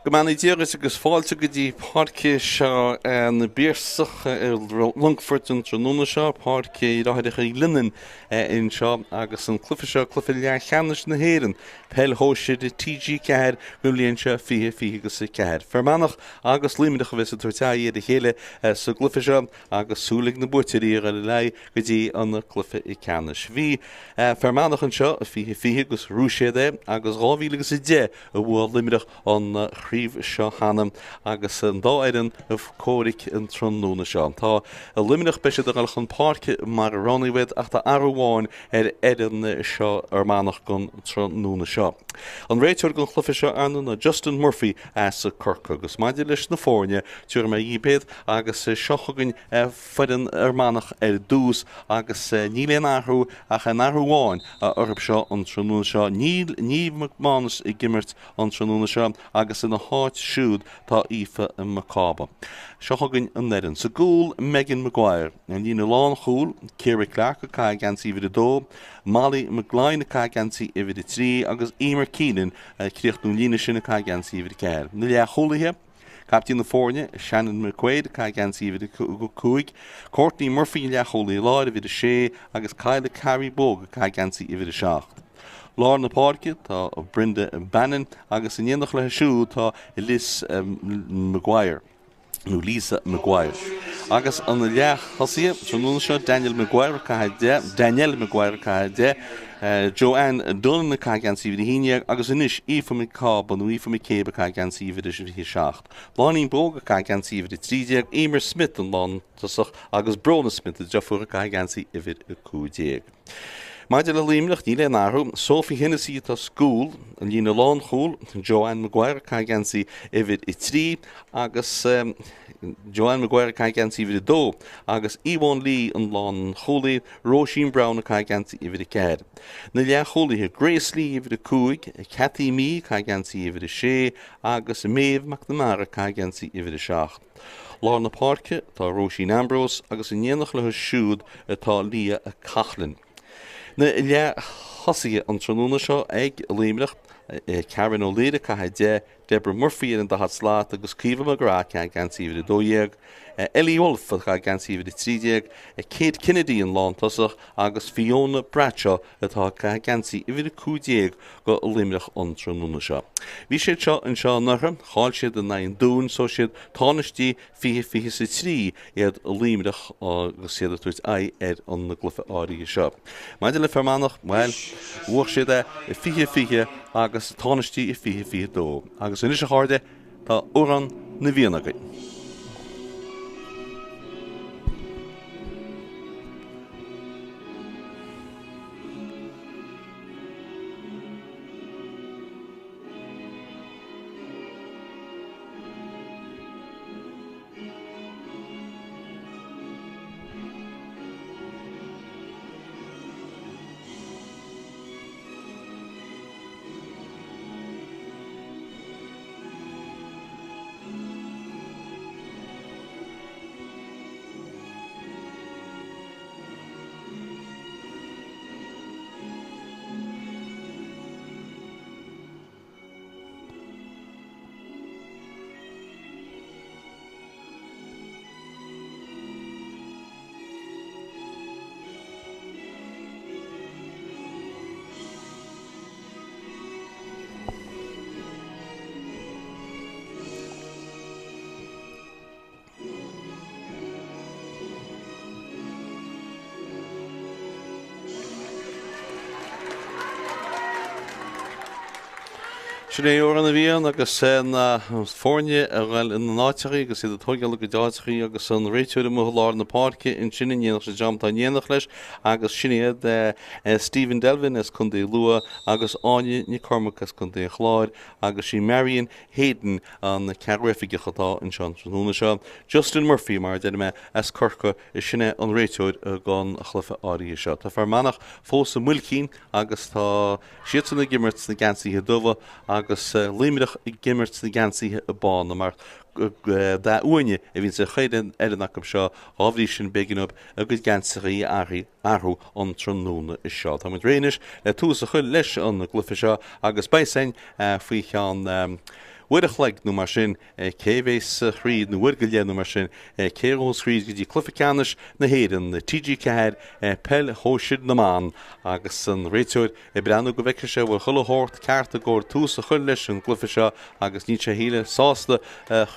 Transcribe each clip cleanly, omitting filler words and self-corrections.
Commentator agus fáilte go dtí Páirc seo na Pearse Longfort an Tróna seo, Páirc Glennon in seo agus an Cluiche Leathcheannais Sóisir, Peil hÓireann TG4 Luimneach fiche agus cead. Manach agus Luimneach a bheits a Tráchtaire de chéile sa Cluiche agus súlaigh na buirtirí a lei go dtí an Cluiche Leathcheannais. Bhí Manach an seo a fiche agus rúisiad agus 2010 a bhfuil Luimneach an seo hanam agus an dá éireann a córic an Tróna seo. Tá a Luimneach beise ar an Páirc mar rannaíhid ach tá arháin éireann seo Manach gon Tróna seo. An réiteoir gon chluife seo ann na Justin Murphy sa Corc agus maidir leis na fórne tuair me íbéad agus seochagann foidan Manach dús agus níléon áthú ach an áthúháin a orb seo an Tróna seo. Ní McManus I gimmert an Tróna seo agus in háit siúd tá ife in Craobh. Seochagann an éireann. Sa gúil Megan Maguire, an lína lán chúl, Ciarán Clark a cai gansaí idir dó, Molly McGlain a cai gansaí idir trí, agus Emer Keenan críochtú lína sin a cai gansaí idir ceir. Na le cholaithe, Captain na fórne, Shannon McQuaid a cai gansaí idir cúig, Courtney Murphy le cholaí láir idir sé, agus Kyle Carey Bog a cai gansaí idir seach. Lár na Páirce tá Brenda Bannon agus in dhéanach le siú tá Liz Maguire. nó Lisa Maguire. Agus an na leach thosaí Tróna seo Daniel Maguire caide, Joanne Dunn cai gansaí idir híine agus inis Aoife McCabe nó Aoife McCabe cai gansaí idir seach. Bláinín Bóg cai gansaí idir trídeag, Emer Smith an lán tasach agus Brona Smith a deafúra cai gansaí idir cúdeag. Maidir le Luimneach ní le náthú, Sophie Hennessy tá scúl, an lína lán chúl, Joanne Maguire cai gansaí idir trí, agus Joanne Maguire cai gansaí idir dó, agus Yvonne Lee an lán cholaí, Roisin Brown a cai gansaí idir cead. Na le cholaithe Grace Lee idir cúig, Cathy Mee cai gansaí idir sé, agus Maeve McNamara cai gansaí idir seach. Lár na Páirce tá Roisin Ambrose agus in dhéanach le siúd atá Lia a Cachlan. Na le thosaí an Tróna seo ag Luimneach, Karen O'Leary caide, Deborah Murphy an dahad slát agus Cíomh McGrath cai gansaí idir dóideag, Ellie Wolf cai gansaí idir trídeag, Kate Kennedy an lán tasach agus Fiona Bradshaw atá cai gansaí idir cúdeag go Luimneach an Tróna seo. Bhí siad seo an seo nachra, cháil siad an nain dún so siad tánistí fiche sa trí iad Luimneach agus siad a tuairt an na glufa áirí seo. Maidir le Manach, well, bhuaich siad fiche agus tánistí fiche dó. Agus inis a cháde tá óran na bhíonagaid. Sinné óran a bhíon agus na fórne a bhfuil in na náitirí agus iad a tógeal go dáitirí agus an réiteoir mo lár na Páirce in sinna dhéanach sa jamtá dhéanach leis agus sinnéad Stephen Delvin is chun dé lua agus Áine ní Cormac is chun dé chláir agus sí Marion Hayden an cearrifiige chatá in sean Tróna seo. Justin Murphy mar dead me as Corca is sinné an réiteoir a gan a chlufa áirí seo. Tá Manach fós a mulcín agus tá siad na gimmert na gansaí dubha agus Luimneach I gimmert na gansaí a bán mar da uine a bhín sa chéireann éireannach seo ábhrí sin begin up a go gansaí arthú an Tróna is seo. Tá réinis le tús a chuil leis an na glufa seo agus baisin faoi cheann Widach like no mar sin céhés chríd na bhuirgaile no mar sin céhós chríd go dtí Cluiche Leathcheannais na hÉireann na TG4 Peil hóisiid na mBan agus an réiteúir breanú go bheice sé bhfuil chulaitheoirt cearta gur tús a chuir leis an Cluiche seo agus ní sé híle sásta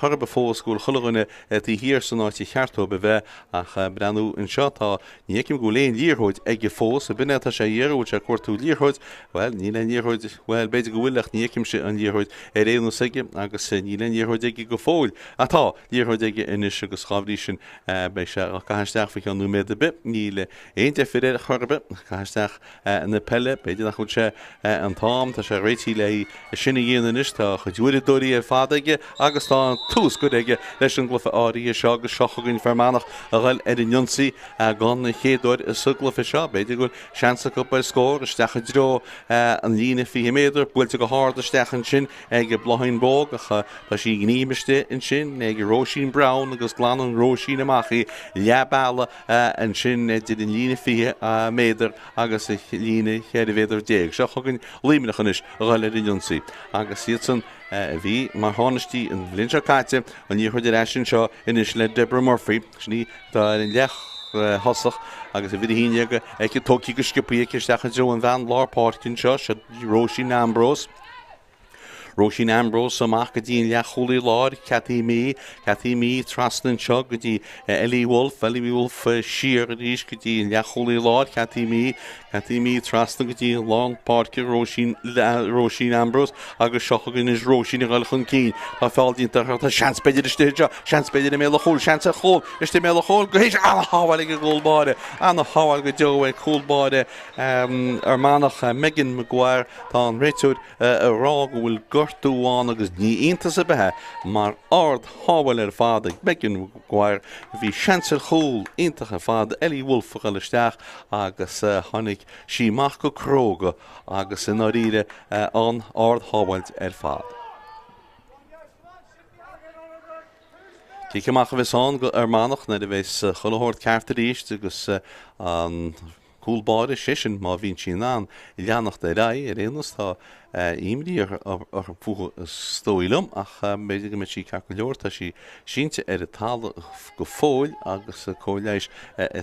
churbe fós gúil chulaghine tí hir san áití cheartó be bheith ach breanú an seo tá nícim go léon líorthóid ag fós a binne tá sé dhéarúil sé cuairtú líorthóid well ní le líorthóid well beidir go bhfuileach nícim sé an líorthóid réanú saige agus ní le líorthóid ag go fóil atá líorthóid ag inis agus chábhrí sin bei sé caiisteach fa an núméad a bit ní le éon de fidir churbe caiisteach na Peile beidir nach chud sé an tám tá sé réití le sinna dhéanaan is tá chu dúiridóí ar fád aige agus tá tús go aige leis an glufa áí seo agus seochagann Manach a bhfuil ar an Jonsaí gan na chéadúir is suglafa seo beidir go seansa go ar scór isteach dro an lína fi méidir builte go háir isteachan sin ag blain bóg a tá sí gníimiiste in sin ag Róisín Brown agus Glennon Róisín amachí leabála an sin did an lína fi méidir agus lína chéad féidir déag seochagann Luimneach is a bhfuil ar an Jonsaí agus siad san bhí mar tháinistí an bhlinse caite an ní chuid sin seo inis le Deborah Murphy sní tá an lech hosach agus a bhí híine ag tóí go scipaí isteach jo an bhean lár Páircinn seo se Róisín Ambrose Róisín Ambrose amach go dtíon le cholí láir Cathy mí trasnan seo go dtí Ellie Wolf siar a ríis go dtíon le cholí láir Cathy mí trasnan go dtíon lán Páirce Róisín Ambrose agus seochagann is Róisín a gáil chun cín tá fáildínta tá seanspéidir istéide seanspéidir mé chóil seansa chóil istí mé chóil go hééis anna hábhail go ggóilbáide anna hábhail go deohfuil cóilbáide ar Manach mBan Beo tá an réiteúir a rá go bhfuil gortúháin agus ní ontas a bethe mar ard hábhail ar fád ag mBan Beo bhí seansar chóil iontacha fád Ellie Wolf a isteach agus tháinig síach go Craobh agus in áíre an ard hábhailt ar fád. Cíceach a bheitán go ar Manach na a bheits chulaitheoirt cearta ríist agus an cúlbáide sisin má bhín sin an I leannacht de ra réanas tá imrí ar fucha stóilm ach méidir go me sí ceach go leor tá sí sínte ar a tal go fóil agus cóileis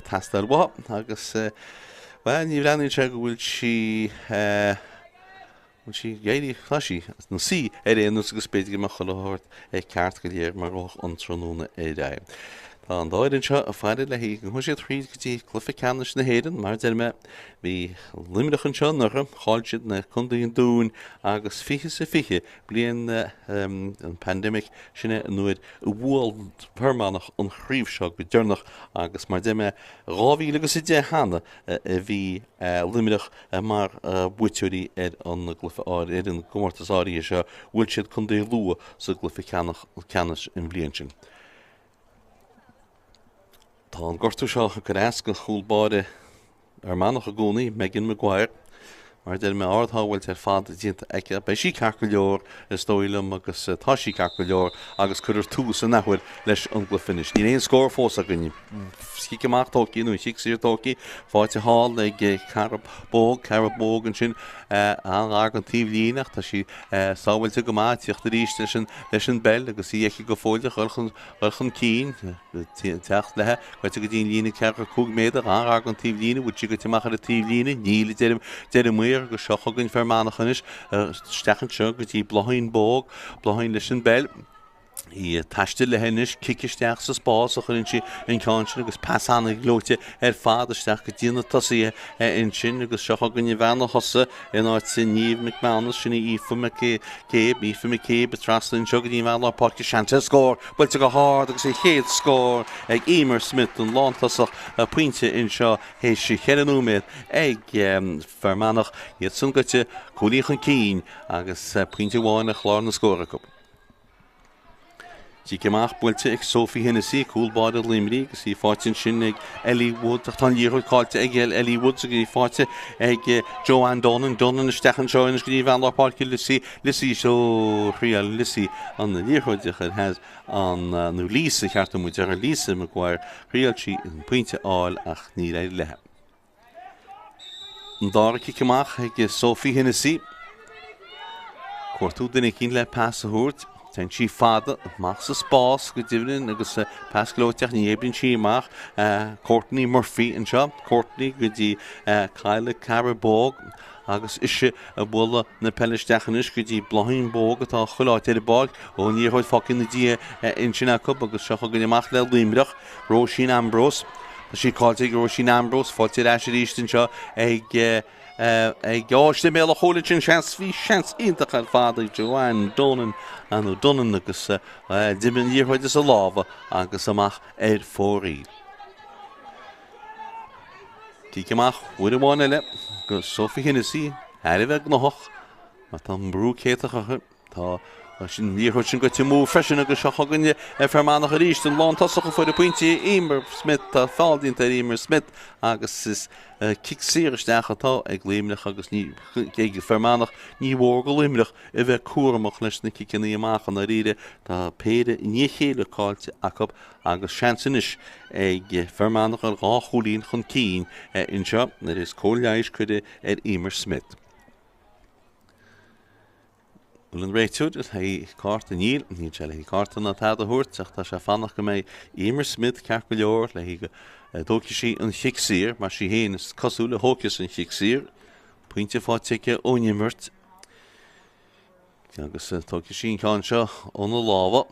tastal bha agus ní bhreann se go bhfuil si géirí chlasí nó sí réanas agus beidir go chulaitheoirt ceart go léir mar roch an tróna ra. Tá an dáirann seo a fáidir le hí go sé tríd go dtí Cluiche Leathcheannais na hÉireann mar deirme bhí Luimneach an seo nach cháiltead na chundaíon dún agus fiche sa fiche blion an pandemic sinne nuair a bhil permanach an chríomh seo go dearnach agus mar deirme rábhí agus I dé hána a bhí Luimneach mar buitiúirí ar an glufa áir ar an gomórtas áirí seo bhfuil siad chundé lua sa Cluiche Leathcheannais in bblion sin. Tá an gortú seo go réas go chúlbáide ar Manach a gcónaí mBan Beo mar deir me ardthhfuil ar fád dínta aice bei sí ceach go leor is dóilm agus tá sí ceach go leor agus chuir tús a nachhuiir leis an glufinis. Ní éon scór fós a gine Ciceachtóí nó siíirtóí fáilte háil ag Craobh bóg an sin an an tíomhlíneach tá sí sábhailte go mátíocht a ríiste leis an Peil agus íiche go fóide chun cín techt lethe chuite go dtíon lína cear cúg méidir an tíomhlíne bhú si go teach a tíomhlíne níla deidir muir go seochagann Manach inis stechan seo go dtí blain bóg blain leis an Peil. Í taiste le hennis cicisteach sa spás a chun si in cáin agus passanna glóite ar fád isteach go dtíana tosaí in sin agus seochagann bhena hosa in áit sin níomh McManus sinna ífa céb a traslan seo go dtíon bhena Páirc seanta scór builte go háir agus chéad scór ag Emer Smith an lántasach a puinte in seo hééis si cheanúméid ag Manach iad san goite cúlíochan cín agus puinte bháin a chláir na scóracup. Ciceach builte ag Sophie Hennessy cúlbáide Luimneach agus í fáitin sin ag Ellie Wood ach tá díorúil cáilte ag Ellie Wood a go fáilte ag Joanne Donnan stechan seo inas go dtí bhean Páirc Lisí seo chríal Lisí an na díorúideach has an nó lísa cheartta muid ar lísa me gháir chríal si an puinte áil ach ní raibh lethe. An dára ciceach ag Sophie Hennessy cuairtú duna cín le pass a thuirt ten sí fada mach sa spás go dtíhann agus pascalóteach ní éblin síach Courtney Murphy an seo Courtney go dtí Caile Craobh agus isise a bula na pellistechannis go dtí blaín bóg atá choláteir bág ó ní chuid facin na dtí in sinna cup agus seo go amach le Luimneach Róisín Ambrose Tá sí cáilte go Róisín Ambrose fáilte eisi rístin seo ag gáiste mé a chola sin seans hí seans iontacha fada Joanne Donan an ó Donan agus dimin díorthaid is a láha agus amach fórí. Cíc amach bhuiir amháin eile go Sophie Hennessy bheith gnoch má tá brú céiteach tá sin níorthaid sin go timú freisin agus seo chuganne fermánach a ríist an lán tasach fuir a pointe Emer Smith tá fáildínta Emer Smith agus is cicsíiristeach atá ag Luimneach agus ní fermánach ní bhór go Luimneach a bheith cuaramach leis na cicinnaí amach an a riire tá péide ní chéile cáilte acab agus seansanis ag fermánach ar gá cholín chun cín in seo na is cóleis chuide Emer Smith. An réitúd is hí cáta níl, ní se hí cáta na táda thuirt ach tá sé fannach go méid Emer Smith ceach go leor le hí go dóci sí an chicsír mar sí héana is cosú le hócas an chicsír puinte fáitice ónimmirt agus tóci sí cáin seo óna láha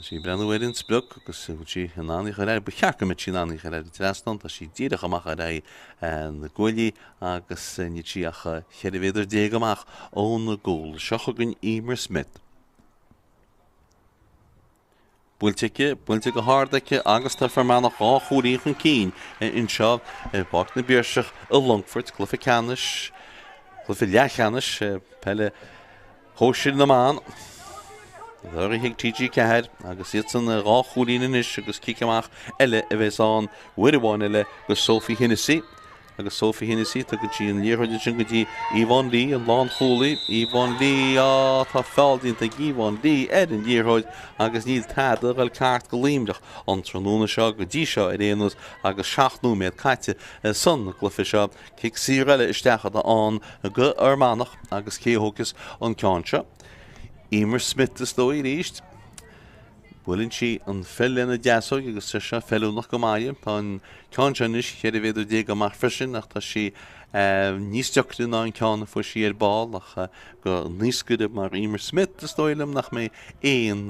sí brenn spruk agus sí an annaí chu raibh becheacha mit sin annaí chu raibh trastan tá sí díadach amach a raibh na ggóilí agus ní tíach cheirvéidir déag amach ón na ggóil seochagann Emer Smith. Builte go hádacha agus tá fermánach á chóirí chun cín in seo bach na Pearse a Longford Cluiche Leathcheannais Peile hóisiir na mán. Dhar hiag TG4 agus iadsan a rá chóirín is agus cíceamach eile a bheits an bhuiir amháin eile go Sophie Hennessy agus Sophie Hennessy tá go dtí an líorthaide sin go dtí Yvonne Lee an lán chólaí Yvonne Lee tá fáildínta Yvonne Lee an líorthaid agus níl tada bhfuil ceart go Luimneach an tróna seo go dtí seo ar réanús agus 7 méad caiite san na glufa seo cicsír eile isteach an go Manach agus céthócas an ceann seo. Emer Smith is dóí ríist. Bhuilann sí an fellena deasóg agus se fellúnach go maidin tá an ceanseanis cheirvéidir déag amach freisin ach tá sí níos deachtain ná an ceanna fu sí ar báil ach go níos guide mar Emer Smith is dóilm nach mé éon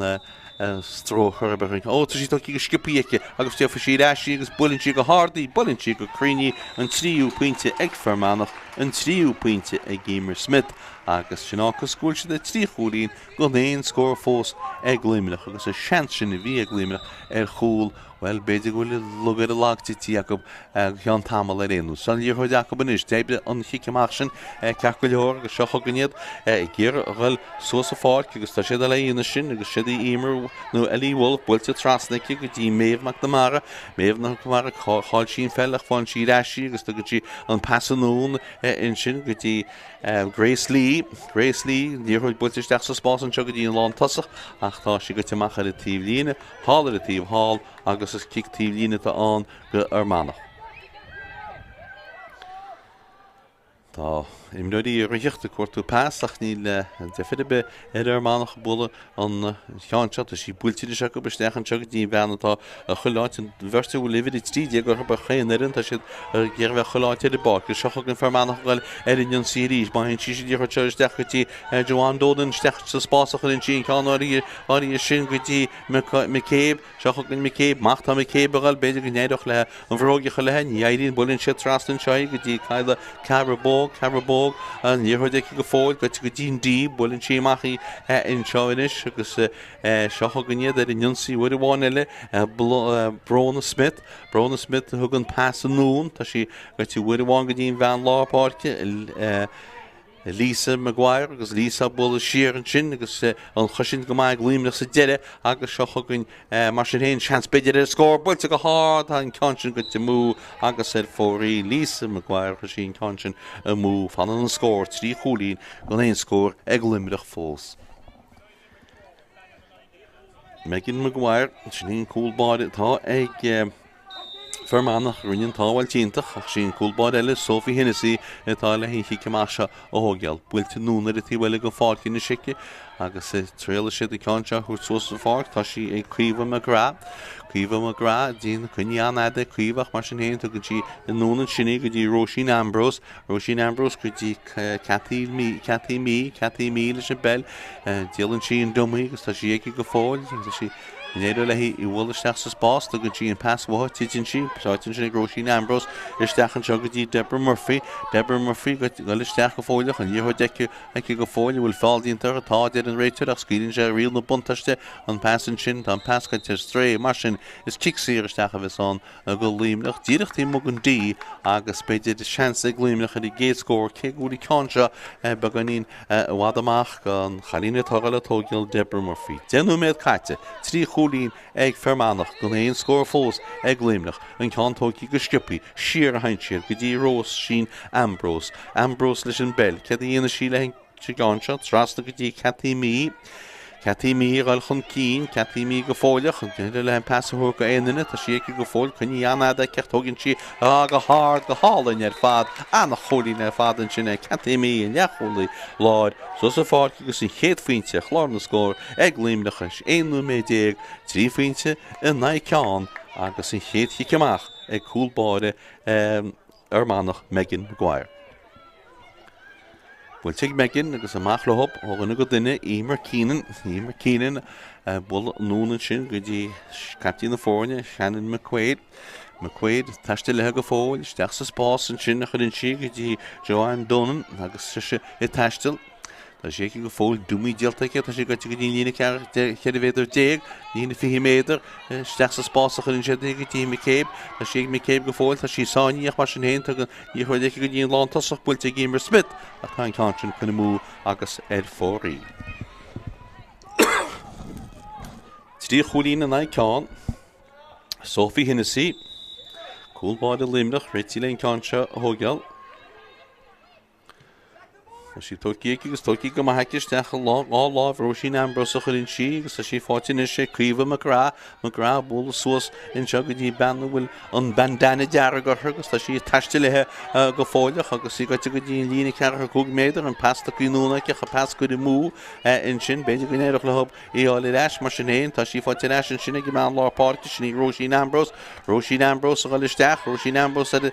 stróchar tá sí tá go skipíice agus tí fa sí eisi agus builann sí go hádaí builann sí go críní an tríú puinte ag fermánach an tríú puinte ag Emer Smith agus sinnáchas scúilte de trí chóirín go néon scór fós ag Luimneach agus a sean sin a bhí ag Luimneach ar chúl well beidir gohfuil lugad a lágtí Jacob chean tamil ar réanú. San líorthaid Jacob an is déibde an chiceamach sin ceach go leor agus seo chugannéad ggéir bhfuil suas a fáic agus tá siad a leíonna sin agus siad Emer nó Ellie Wolf builte trasnaice go dtí méomhach na mara méomhnach go mara cháil sin fellach fáin sí eisi agus go dtí an passanún in sin go dtí Grace Lee níorthaid builteisteach sa spás an seo go dtí an lán tasach ach tá si go teach ar a tíomh líine hall ar a tíomh hall agus is cic tíomh líine an go Manach. Tá imdóí riíocht a cuairtú pásach níl defiide be ar Manach bula an cheanseat a sí builtíide se go besteach an teag dí bhenatá a choláit an bhirsta bhfuil livid tríide go ba chéanarin tá siad ggéir bheith choláite de bar go seach an fermánach bhil ar in síríos má hen sí dí chuteirteach gotí Joanne Donan stecht sa spásach in sin cáí áí sin gotí McCabe seach an McCabe machtá McCabe bhil beidir go néidirch le an bhrógicha le níiríonn bullinn si trastan seid go dtí Caile Craobh an níorthaid go fóil go go dtíon dí bullinn síachí in seoinis agus seach gannéad ar inionsaí bhuiir amháin eile Brona Smith thug an pass anún tá sí go tú bhuiir amháin go dtíon bhean lápáirce Lisa Maguire agus Lisa bula Ciarán sin agus an chosin go maith Luimneach sa deire agus seo chugann mar sin héon seans beidir ar scór builte go hád an ceansin go mú agus ar fórí Lisa Maguire chu sin ceansin a mú fan an scór trí cholín go éon scór ag Luimneach fós. Megan Maguire sin éon cúlbáide tá ag Fermanach rinne táhail tíntach ach sin cúlbáid eile Sophie Hennessy tá le hí cemáise ó hógeal. Builte núna a tíhfuile go fáilcí na sice agus tréile siad i cáinte chuir suas an fáic tá sí ag cuomha a gra. Cuomha a gra dín chuineán aide cuomhach mar sin héanta go dtí in núna sinna go dtí Róisín Ambrose. Róisín Ambrose go dtí Catí mí leis an bell. Díalann sí an Domhnaigh agus tá sí ag go fáil. Néidir le i bhfuil isteach sa Spórt a go dtí an pasmha tiitin sí, sáitin sin Róisín Ambrose isteach an seo go dtí Deborah Murphy go isteach go fáileach an dhéthir deice ag go fáil bhfuil fáildíontar atá déad an réiteir ach scílann sé rial na buntaiste an pasan sin tá an pascainte stré mar sin is cicsíar isteach a bheitán a go Luimneach díireachtaí mo an dí agus beidir de seans ag Luimneach a dí géascóir cé gúí cáinte ba ganín bhhad amach gan chalína tágail atógiil Deborah Murphy. Déanú méid caite trí Chúlín ag Fermanach go éon scór fós ag Luimneach an ceantóí go sciupaí siar a haintsiad go dtí Rós sin Ambrose leis an bell ce dhéana sí le gáinse trasna go dtí Catí mí gáil chun cín Catí mí go fáileach an le an passathúr go aanaine tá sí go fáil chuní anada ceachtógann si go háard go hálainn ar fad anna cholín ar fadan sin Catí mí an leacholaí láid so sa fáil go sin chéad faointe chlár na scór ag Luimneach éonú mé déag trí faointe in na ceán agus sin chéad hiiceach ag cúlbáide ar Manach mBan Beo. Bhfuil tuig Megan agus amach le hop ó gona go duine ímar cínan bhfuil núna sin go dtí captí na fórne Shannon McQuaid taiste lethe go fáil isteach sa Spás an sin a chuinn si go dtí Joanne Donan agus i taistil. Tá sé go fáil dúmí díaltaice tá sé go dtí lína cheadhéidir déag lína 50 méadar isteach sa Spás a chuinn siad go dtí McCabe tá sé McCabe go fáil tá sí sáiníoch mar sin héanta go dí chuir go dtíon lántasach builte Gamer Smith a tá an cáin chuna mú agus fórí. Trí Chúlín na ceán Sophie Hennessy cúlbáide Luimneach réití le cáinse a hógeal. Sí tóí agus tóí go haisteach láh Róisín Ambrose a chuinn si agus sí fáitin is sé cuomha a gra bóla suas in seo go dtí banna bhfuil an bandana deara go thugus tá sí taiste lethe go fáileach agus sí goite go dtí lína cearcha 2 méadar an pasta cúna ceach a pas go mú in sin beidir go néireach le hub áil leis mar sin héin tá sí fáitin leis an sinna go meán lá Páirc sinna Róisín Ambrose a gáil isteach Róisín Ambrose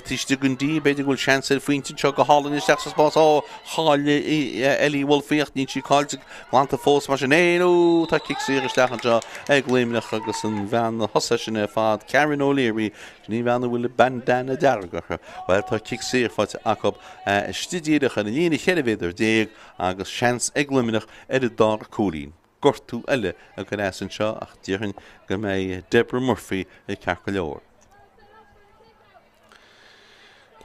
tíiste gundí beidir bhfuil seansir faointin seo go hálann isteach sa Spás háile Ellie Wolfíocht ní sí cáilte glánta fós mar sin éú tá cicsíar isteach an seo ag Luimneach agus an bhean na hosa sin fád Ciarán O'Leary ní bheanna bhfuil bandana dearagacha bhil tá cicsíar fáilte acu stidíirecha na líana cheadhéidir déag agus seans ag Luimneach ar a dá cúlín. Gortú eile a go an seo ach dtíorhann go mé Deborah Murphy i cearcha leor.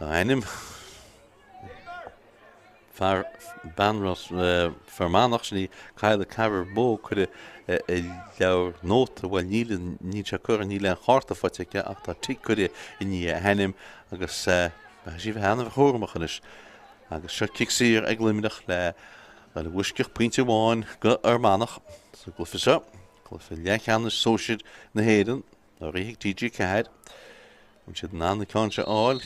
Tá ainim Fermanach sin caiile cabhar bó chuir leabhar nóta bhfuil ní se chur ní le cháta fáilte ach tá tí chuir i ní henim agus sí bh heanamh chóramachchanis agus seo cicsíar ag Luimneach le bhuisceach pointe bháin go ar Manach sa Cluiche Leathcheannais Sóisir na hÉireann nó réigh TG4 an siad ná na cáinse áil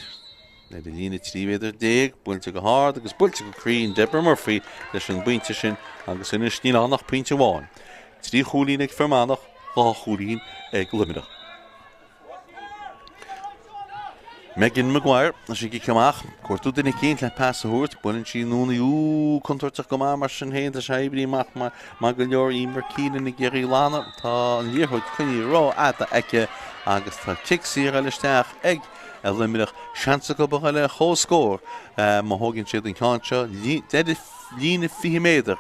le lína tríhéidir déag builte go háard agus builte go crín Deborah Murphy leis an buinte sin agus ina sníánach pointe bháin. Trí Chúlín ag Fermanach gá Chúlín ag Luimneach. MBan Beo a sí ceach cuairtú duine céint le passathúirt buinn sí núna contorteach go mar sin héint a seibríach má go leor ímar cían na geirí lána tá an líorthid chuine rá ata aice agus tá cicsíar eileisteach ag Luimneach seansa go le chóscór má thugann siad an cáinse lína 50 méadar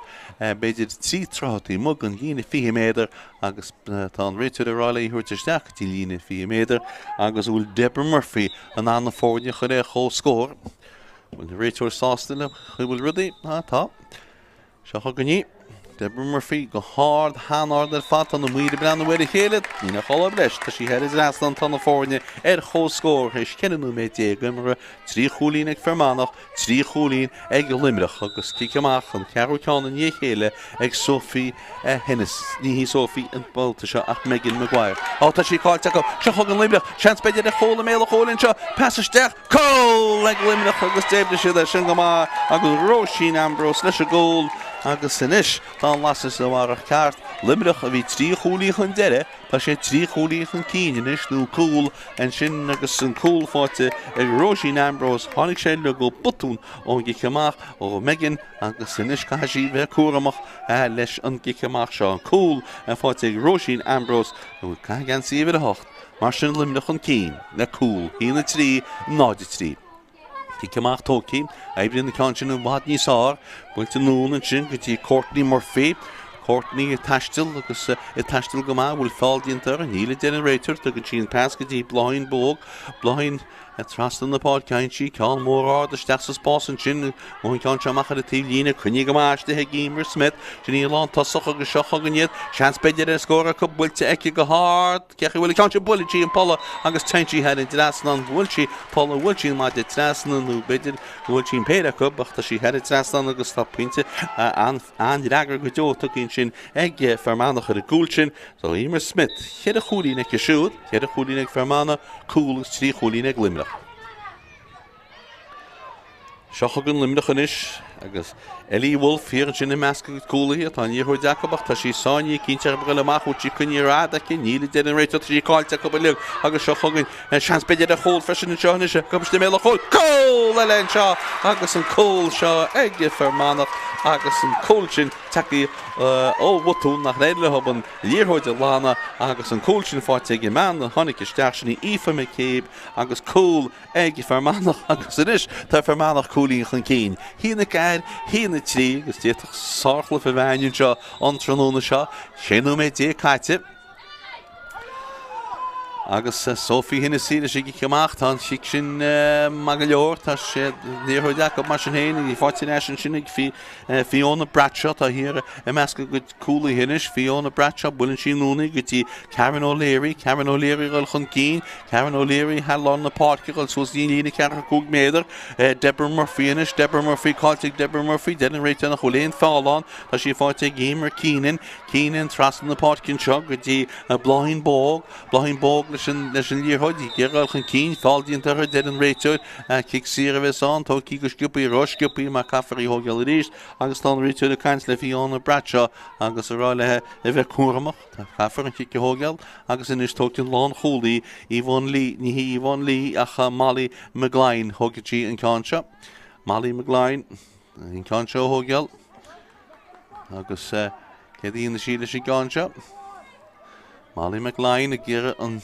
beidir trí trátaí mo an lína 50 méadar agus tá an réiteir arála thuirteisteach tí lína 50 méadar agus bhfuil Deborah Murphy an anna fórne chu chóscór bhfuil réiteir sástaile chu bhfuil rudaí tá seo ganní Deborah Murphy go hard hanard fat an muide brenn we hélet ní nach cholle bres tá si her is Rasland tan fórne cho scór is kennenú mé gumre trí cholín fer Manach trí cholín ag Luimneach agus kiach an Ciarán an chéile ag Sophie Hennis ní hí Sophie an bolte se ach Megan Maguire tá si cáil go se chu an Luimneach sean beidir a chola méle cholinn se passteach có ag Luimneach agus déble si sin go agus Roisin Ambrose leis a ggóil agus sanis tá las is war ceart Luimneach a bhí trí cholí chun deire tá sé trí cholí chun cíine is nó cool an sin agus an cool fáte ag Roisin Ambrose tháinig sé le go butún ó giceach ó Megan agus sanis caiisi bheith cuaramach leis an giceach seo cool an fáte ag Roisin Ambrose nó cai gan si bhid a hocht mar sin Luimneach an cín na cool hína trí náide trí Ciach tócí ebrin na cansin an bhd ní sár builte nún an sin go dtí Courtney Murphy Courtney taistil agus taistil go má bhfuil fáildíontar an híle generator go tín pas go dtí blain bóg blain trastan na pád caintí ceán mór de steach sa spás an sin ó cean seachcha a tí lína chuine go máiste he Gamer Smith sin í lá tasach agus seocha gannéad sean beidir a scóra go builte eice go hard cecha bhfuil cean builtí an Paula agus teintí head in trasna an bhfuiltí Paula bhfuiltí má de trasna nó beidir bhfuiltí péire go ach tá sí head trasna agus tá puinte an ragar go deo tucinn sin ag fermanach ar a gúilsin so Gamer Smith chead a cholín ag siúd chead a cholín ag fermana cool trí cholín ag Luimneach Seochagan Luimneach inis agus Ellie Wolf hir sin measca cúlaí tá ní chuir deacabach tá sí sáinní cíntear go leach út chunírád a níle generator sí cáilte go le agus seochagan sean beidir a chóil freisin na seoise go de méle chóil có le len seo agus an cóil seo ag fermanach agus an cóilsin takeí ó bhutún nach réile haban líorthóid a lána agus an cóilsin fáte ag man an tháinig isteach sin Aoife McCabe agus cóil ag fermanach agus inis tá fermanach cúlín chun cín hína gair hína trí agus déach sáchla a bhainún seo an tróna seo séú mé dé caiite agus Sophie hinna síle sé ceach tá si sin mag leor tá sé níorthdeach go mar sin héana í fáte sin sinnig Fiona Bradshaw tá hir a measca go coolla hinis Fiona Bradshaw bulann sí núna go dtí Karen O'Leary gáil chun cín Karen O'Leary heán na Páirc gáil sos lína cecha cúg méidir Deborah Murphy inis Deborah Murphy cáilteigh Deborah Murphy den réite nach choléon fáláin tá sí fáte Gamer Keenan trastan na Páircinn seo go dtí Blain Bóg leis an líorthóid ggéireáil chun cín fáildíontar de an réiteúid cic siar a bheits an tá cí go sciúpaí rosciúpaí mar cafarí hógeal a ríist agus tá réiteúid a caiint le Fiona Bradshaw agus aráilethe a bheith cuaramach tá cafar an cic hógeal agus inis tógtún lán cholaí ní hí Yvonne Lee a cha Molly McGlain thugadtí an cáinse Molly McGlain an cáinse hógeal agus cédaíon na síle sé gáinse Molly McGlain a ggéire an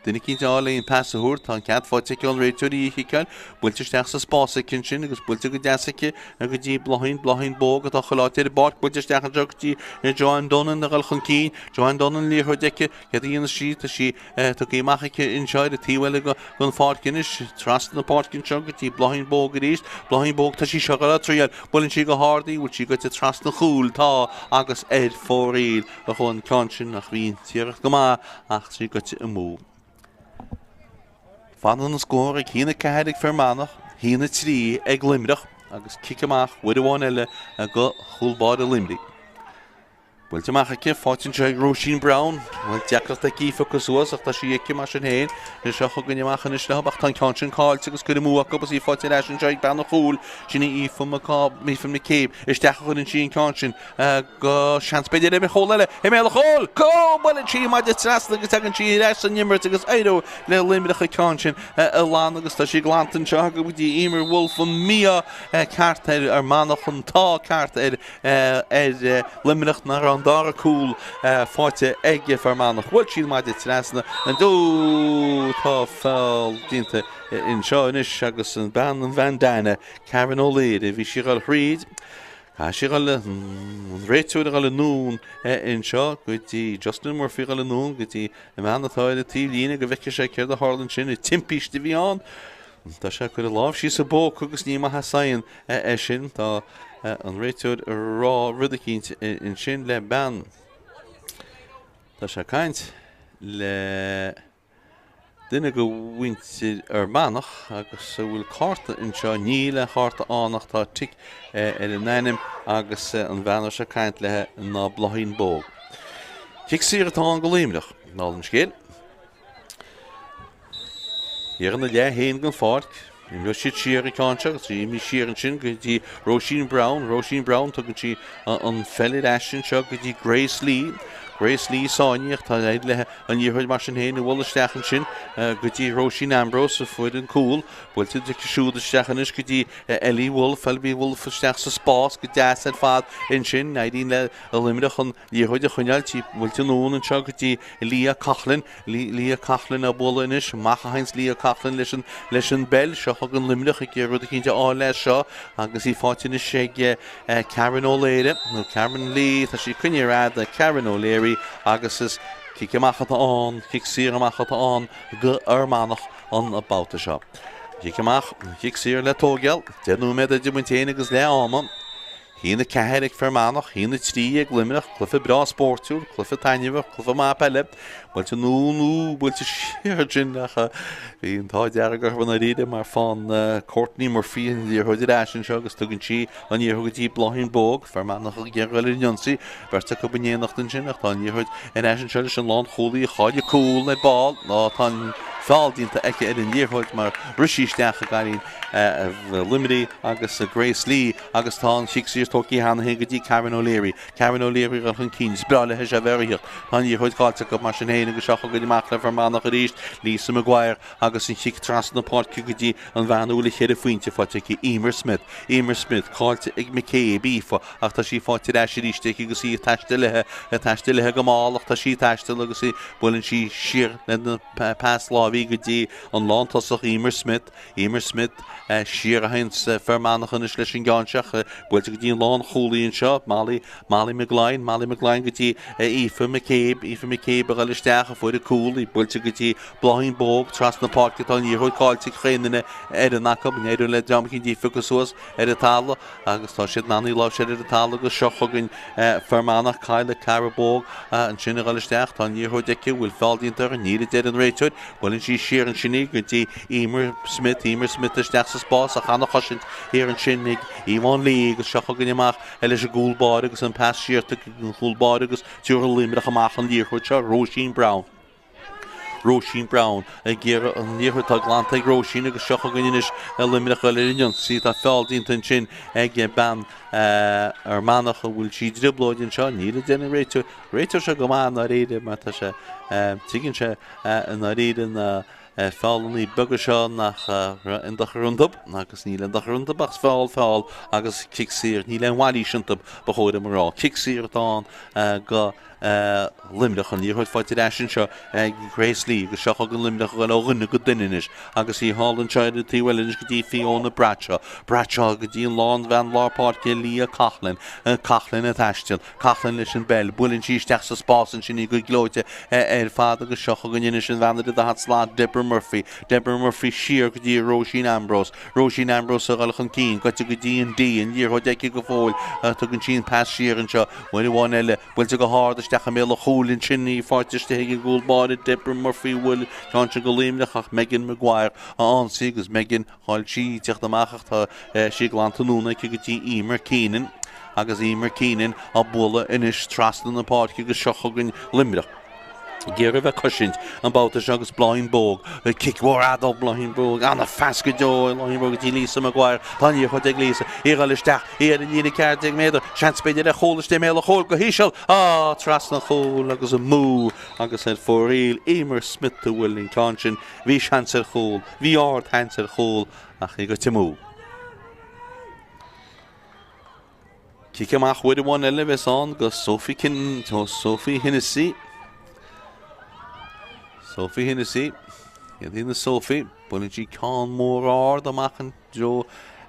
duine cínteála on passaúirt tá cead fáte an réiteúí chiceáil builte steach sa spása cin sin agus builte go deasacha a go dtí blain bóg a choláteir bar builte steach an jogtí Joan Donnan a gáil chun cín Joan Donnan líorthdecha cédaíon sí tá sí tá géimeachacha inseid a tíhfuile go gon fácinis trastan na Páircinn seo go dtí blain bóg a ríist blain bóg tá sí seo go tríal bulann sí go hádaí bhfuil sí go te tras na chúil tá agus fóríil a chun cáinsin nach bhíon tíireach go má ach sí go te mú. Fadan na scóir ag hína caiid ag fermanach, hína trí ag Luimneach agus ciceach bhuiidirháin eile a go chúlbád a Luimneach. Bhfuilte maichacha fáitin se ag Roisin Brown, bhfuil deachart a cífa go suas ach tá sí aici mar sin héin, is seo chu gneamachchan is lehabach tá cáinsin cáilte agus go múach go í fáte leis an seag ben na chúil sinna Aoife McCabe is deacha chun in sin cáinsin go sean beidir é chóile é mé chóil có bhfuil sí mai de trasna agus tegann sí leis an nimir agus éidir le Luimneach a cáinsin a lán agus tá sí glantan seo go bhí Emer Wolf an mí cartair ar Manach an tá cartair Luimneach na ran dára cúl fáte ige fermanach bhfuil siad mai de trasna an dó tá fáil dínta in seo inis agus an ban an bhean daine Karen O'Leary bhí si gáil chríd si gáil réitúid a gáil nún in seo go dtí Justin Murphy gáil nún go dtí meanatáid a tí lína go bheice sé céir a hálann sin i timpiste bhí an Tá sé chuir a láh sí sa bó agus ní maithe saon sin tá an réiteúd rá rudacínt in sin le ban. Tá sé caint le duine go bhainte Manach agus bhfuil carta in seo níle charta annach tá tic an nanim agus an bheanna sé caint le ná Blothain Bóg. Ciarán atá an go Luimneach ná an scéal. HÉireann le héin gan Páirc. Im siad siar I cáinte, sí mi siar sin go dtí Roisin Brown tugann sí an fellid eisisin seo go dtí Grace Lee sáineach tá éid le an dhearthaid mar sin héin bhfuilistechan sin go dtí Roisin Ambrose a fuid an cúl, bhfuilte de siúdastechan go dtí Ellie Wolf, Elbí Wolf isteach sa Spás go deasad fad in sin, naidín le a Luimneach an dhearthaid a chuineal tí bhfuilte nún an seo go dtí Lia Cachlin a bula inis, Machahains Lia Cachlin leis an bell seo an Luimneach ag rud a cinnte á leis seo agus I fáitina sé Ciarán Ó Léire, nó Ciarán Lee, tá sí cunne rád a Ciarán Ó Léire agus is cic amachchata an, cic sir amachchata an go Manach an a bouta seo. Cic sir le tógeal, déanú méid a dibuntéine agus le áma. Hína ceir ag Manach, hína trí ag Luimneach, clufa bra Spórtúr, clufa tainimh, clufa má Peile, bhfuilte nú, bhfuilte siar sin lecha hín tá dearagar bhna riide mar fan Courtney Murphy an dhearthaid eisisin seo agus tugann sí an dhearthaid go dtí Blothain Bóg, Manach a ggéargail in Jonsaí, berta go banéanacht an sin ach tá an dhearthaid in eisisin seo leis an lán cholaí a cháide cúil na ball, ná tá fáildínta eice ar an dhearthaid mar risíisteach a garín Luimneach agus Grace Lee agus tá an sicsíos tócí hána hé go dtí Ciarán Ó Léire. Ciarán Ó Léire ar an cíns breala he sé bheirithíoch. Tá dhearthaid cáilte go mar sin héine go seach go dtí mac le Manach a ríist, Lisa Maguire agus in sic tras na Páirc go dtí an bheanúla chéad a faointe fáte í Emer Smith cáilte ag McCabe ífa ach tá sí fáte eisi ríiste agus í teiste lethe go máach tá sí teiste agus í bhfuiln sí siar le na pás láhí go dtí an lántasach Emer Smith siar a hains Manach an is leis an gáinseach bhfuilte go dtí an lán cholaíonn seo Molly McGuine go dtí Aoife McCabe a ghalisteach a fuair a cúil I bhfuilte go dtí Blothain Bóg tras na Páirc tá dhearthaid cáilte chéanana ar an nachab néidir le deam cinn dí ficus suas ar a tála agus tá siad naí lá sé ar a tála agus seo chugann Manach Caile Craobh Bóg an sin a ghalisteach tá dhearthaid aici bhfuil fáildíntar an níad ar an réiteúid bhfuiln sí siar an sinnig go dtí Emer Smith isteach sa Spás a chana choisint ar an sinnig Ivan Lee agus seo chugann amach leis a gúlbáir agus an pás siarta an gúlbáir agus túr Luimneach amach an dhearthaid seo Roisin Brown ag ggéar an dhearthaid tá glánta ag Roisin agus seo chugann inis Luimneach le Jonsaí tá fáildínta an sin ag ban Manach a bhfuil sí driblóidin seo níad déanana réiteúir se go má na réide mar tá sé tuigann se na réide na fálaní buga seo nach in dachrundab agus níl an dachrundab ach fáil agus cicsír níl an bhailí sintab ba chóir marrá. Cicsír tá go Luimneach an dhearthaid fáilte eisisin seo Grace Lee go seo an Luimneach go ghine go duine agus í hálann seid a tíhfuilin go dtí Fiona Bradshaw go dtí an lán bhean lápáirc Lia Cachlin a taisteal Cachlin leis an bell builinn sí isteach sa Spás an sin í go glóite ar fad agus seo gan inis an bheanna a hat slá Deborah Murphy siar go dtí Roisin Ambrose a ghilach an cín goite go dtí an dí an dhearthaid aici go fóil tugann sin pás siar an seo bhain eile bhfuilte go háir isteach mé le chólinn sin í fáteiste ag gúlbáide Deborah Murphy bhfuil cáinte go Luimneach ach Megan Maguire a ansaí agus Megan háil sí teach amachach tá sí glánta núna go dtí Emer Keenan agus Emer Keenan a bula inis trasna na Páirc agus seo chugann Luimneach. Géir bheith cosint an bouta agus Blothain Bóg kickhór adó Blothain Bóg anna fesca dó Blothain Bóg tí Lisa Maguire tá chuid ag Lisa ghalisteach ar an dhéana ceart ag méidir seanspéidir a cholaiste mé le chóil go híseal tras na chóil agus a mú agus an fóréil Emer Smith a bhfuil cáin bhí seansar chóil bhí ard hansar chóil ach go timú. Cic amach bhuiid bháin eile bheits an go Sophie Hennessy Dina Sophie, builinn sí cán mór ard amachchan Jo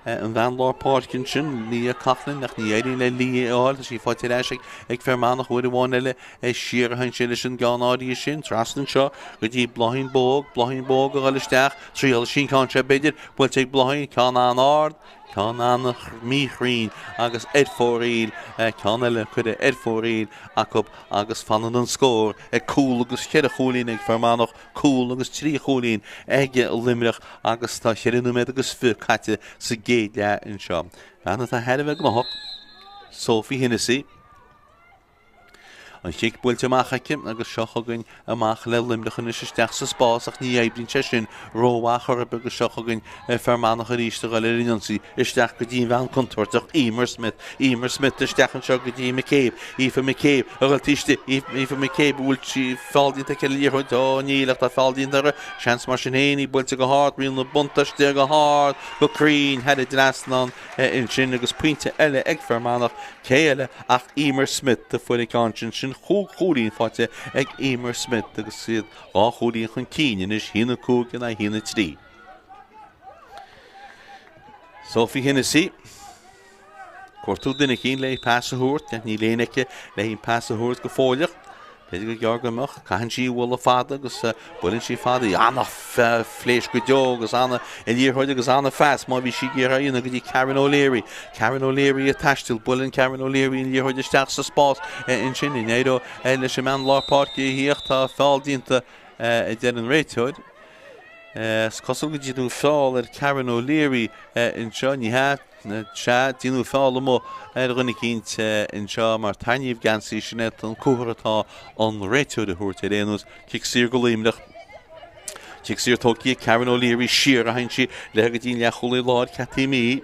an bhean lár Páircin sin Lia Cachlin nach ní éidirn le lí áil sí fáilte eisiigh ag Manach bhuiid bháin eile siar a hain sin leis an gánádaí sin trasnan seo go dtí Blothain Bóg a ghalisteach tríal sin cáin sé beidir bhfuilte ag Blothain cán an ard Cean annach míchrín agus edfóríl cean eile chuide edfóríl agus fanan an scór cúl agus chead a cholín ag Fermanach cúl agus trí cholín ige Luimneach agus tá cheadú méid agus fi caite sa géad le in seo. Anna tá head a bheith gloch Sophie Hennessy an chic búilte amachaice agus seochagann amach le Luimneach in isteach sa spás ach ní éibrinn sé sin róhach ar agus seochagann Fermanach a ríiste go le rinionsaí isteach go dtíon bhean contortach Emer Smith isteach an seo go dtí McCabe Aoife McCabe a gáil tíiste Aoife McCabe bhúil si fáildín a ceile líorthaid ó nílacht a fáildín ar seans mar sin héanaí búilte go háart bríon na buntaiste go háart go crín head i drasnan in sin agus puinte eile ag Fermanach céile ach Emer Smith de fuidig cáin sin chúlín fáte ag Emer Smith agus siad á chúlín chun cíine is hína cúgan a hína trí. Sophie Hennessy cuairtú duine cín le Páirse thuairt ní léanacha le hín Páirse thuairt go fóileach Peidir go geargamach caihann sí bhfuil a fada agus builinn sí fada anna phléis go deo agus anna i líorthaid agus anna fes má bhí sí géaraíonna go dtí Ciarán O'Leary a taistil builinn Ciarán O'Leary in líorthaid isteach sa spás in sin in éadú leis sem an lápáirc híocht tá fáildínta i d an réiteoid. Cosúil go dtí dú fáil ar Ciarán O'Leary in seo ní heat dínú fála mó runnig cínt in seo mar tainníomh gansaí sinné an cúthairtá an réiteoid a thuairt éanús cic sír go Luimneach cic sír tógaí Ciarán O'Leary siar a hain si le go dtíon le chulaí láid Catímí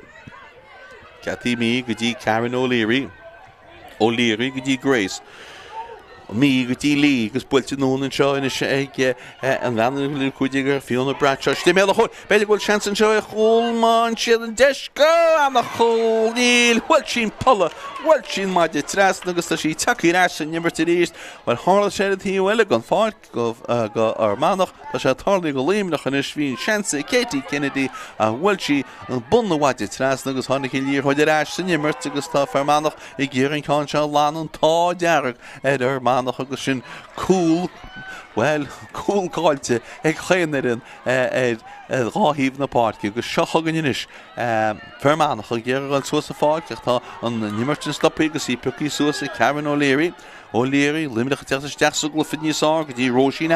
go dtí Ciarán O'Leary go dtí Grace mí go dtí Lee agus builte nún an seo ina ag an bheanú chuidigur Fiona Bradshaw tí mé chuil beidir bhfuil sean an seo chóilmáin siad an deisco anna chóíil bhfuil sin polla bhfuil sin maidide tras agus tá sí takeí as an nimmarta ríist bhil hála sé tíhile gan fáil go ar Manach tá sé tarlaí go Luimneach an is bhíon seansa Katie Kennedy a bhfuil si an bunnahaide tras agus tháinig í líor chuidir as san nimmart agus tá Fermanach i ggéirann cáin se lán an tá dearg ar Manach agus sin cool cáilte ag chéanarin ráhíomh na páirce agus seochagan inis Fermanach a ggéar an suas a fáic tá an nimmartin stoppaí agus í pucí suas i Ciarán O'Leary Luimneach teach sa glufa níos á go dtí Róisín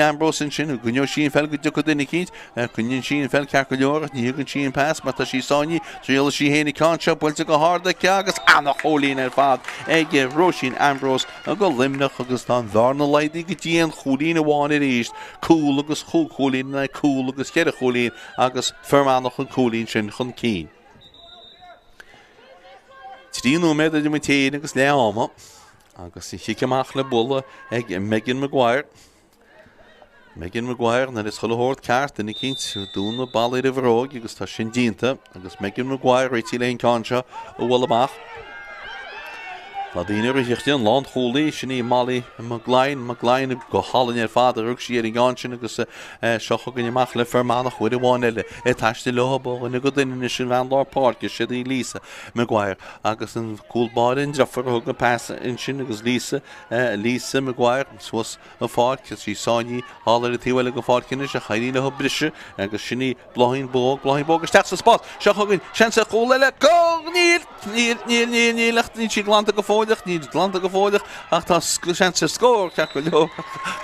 Ambrose in sin gunneo sin fel go ducha duine cínt cuninn sin fel cear go leor ní gann sin pass mar tá sí sáinní tríola sí héna cáinse builte go háda agus anna cholín ar fad ag Róisín Ambrose a go Luimneach agus tá bharna leidí go dtíon cholín amháin a ríist cúl agus cholín na cúl agus cead a cholín agus Fermanach an cholín sin chun cín. Tríú méid a d téad agus le áma agus i chiiceach le bula ag mBan Beo na is cholathirt ceart ina cinint dúna bailí a bhróg agus tá sin dínta agus mBan Beo réití le cáinse ó bhfuil amach. Tá daoine ar hiochtaí an lán cholaí sinna Molly McGlein go hallan ar fada rug sí ar an gáin sin agus seochagan amach le Fermanach chuid amháin eile i taiste lehabal ina go duine sin bhean lápáirce siad í Lisa McGuire agus an cúlbáid in drafar thug na pása in sin agus Lisa McGuire suas a fáic sí sáinní hálar a tíhile go fáicine a chaidí le brise agus sinna blaín bóg agus teach sa spás seochagan seansa chóla go ní lechtní si glanta go fóideach ní glanta go fóideach ach tá seansa scór ceach go leo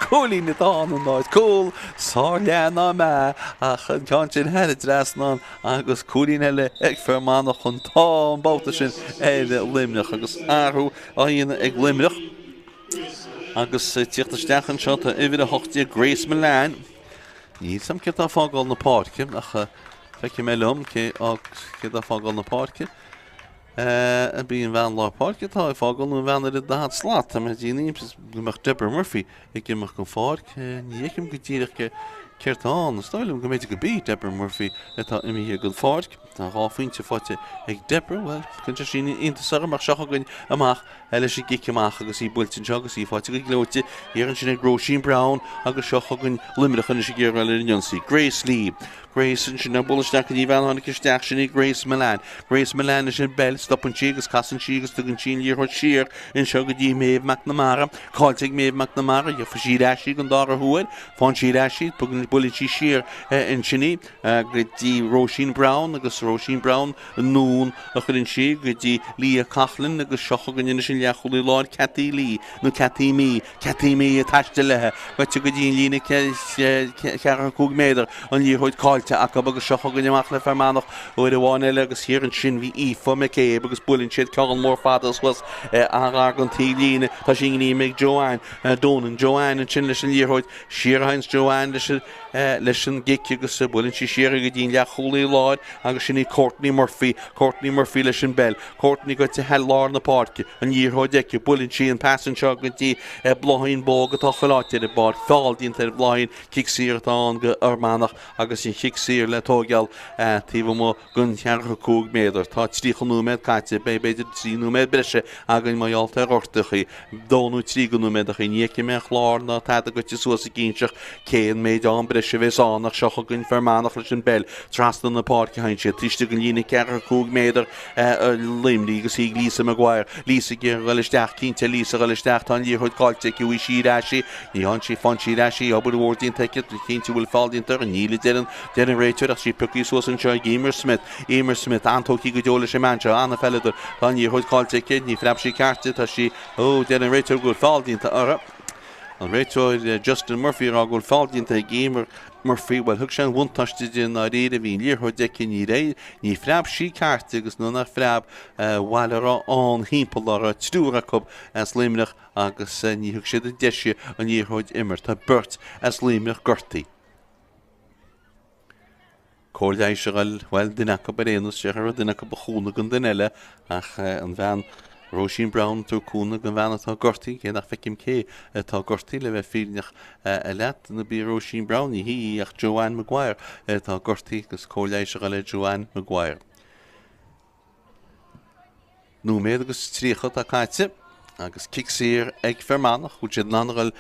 cólí na dáin an náid cúl sá leanna me ach an cean sin head drasnan agus cúlín eile ag Fermanach chun tá an báta sin éile Luimneach agus áthú a dhéana ag Luimneach agus tíochtasteach an seo tá uimhid a hochtaí Grace Milan ní sam ce tá fágáil na páirce ach feice mé lom ce tá fágáil na páirce a bhí an bhean lápáirce tá fágáil nó bhean ar dá slát a me díanaí goach Deborah Murphy i gimach go fáic nícim go dtíireach ceirtáin stáilm go méidir go bí Deborah Murphy atá imí go fáic tá ráfuinte fáte ag Deborah well chun sin intasar amach seochagann amach eile sé giceach agus í builtin seo agus í fáte go glóite ar an sin ag Róisín Brown agus seochagann Luimneach an sé ggéar eile inionsaí Grace Lee Grace in sin bulisteach a díhhean anna isteach sin Grace Milan is sin bell stoppan si agus casan si agus tugann sin líorthaid siar in seo go dtí méobh McNamara cáilte ag méobh McNamara fa siad eisí an dá a thuaid fáin siad eisí tugann bulí si siar in sinní go dtí Róisín Brown agus Roisin Brown nún a chuinn si go dtí lí a cachlinn agus seochagan in sin leachúlaí láir Catí Lí nó Catí mí a taiste lethe gote go dtíon lína cear cúg méidir an líorthid cáilte a agus seochagan amach le fermánach ó bháin eile agus hÉireann sin bhí ífa me céib agus bulinn siad ceann mór fadas was an tí lína tá sin ní méid Joanne Dónan Joanne an sin leis an líorthid Ciarán Joanne leis an gici agus bulinn si siar go dtíon leachúlaí láir agus sin í Courtney Murphy leis an Peil Courtney go te hell láir na Páirc an líorthid eice bulinn si an passan seo go dtí blaín bóg atá choláte de bar fáildín tar blaín cicsír tá go Manach agus sin cicsír le tógeal tíh mo gun chearcha cúg méidir tá trícha núméid caiite beidir trí núméid breise agan maialta ortachaí dónú trí go núméid a níici me chlár na tá go te suas a cínseach céan méid an breise bheits annach seocha gunn fermánach leis an Peil trastan na Páirc hain sé tríiste go lína cearcha cúg méidir Luimneach agus í Lísa Maguire Lísa gur ghilisteach cínte Lísa ghilisteach tá líorthid cáilte go síráisi ní an si fan síráisi obair bhórdaín teice cínte bhfuil fáildíntar a níla dean réiteir a sí pucí suas an seo Emer Smith antóí go deola sé manse anna fellidir tá líorthid cáilte ní freab sí carte tá sí dean réiteir gúil fáildínta ara an réiteir Justin Murphy a gúil fáildínta Emer Murphy well thug sé bhaintáiste den á réad a bhíon líorthid deice ní freab sí carte agus nó nach freab bhhaile an hímpel ar trúra cub as Luimneach agus ní thug siad a deise an líorthid immer tá burt as Luimneach gortaí. Cóirdeis seáil bhfuil duine go réanús sé ar duine go bachúna gon den eile ach an bhean Roisin Brown tú cúna go bheanna tá gortaí cé nach feicim cé tá gortaí le bheith fíneach a leat na bí Roisin Brown hí ach Joanne Maguire tá gortaí agus cóirdeis seáil le Joanne Maguire. Núméid agus trícha tá caiite agus cicsír ag fermánach chuid siad nanrail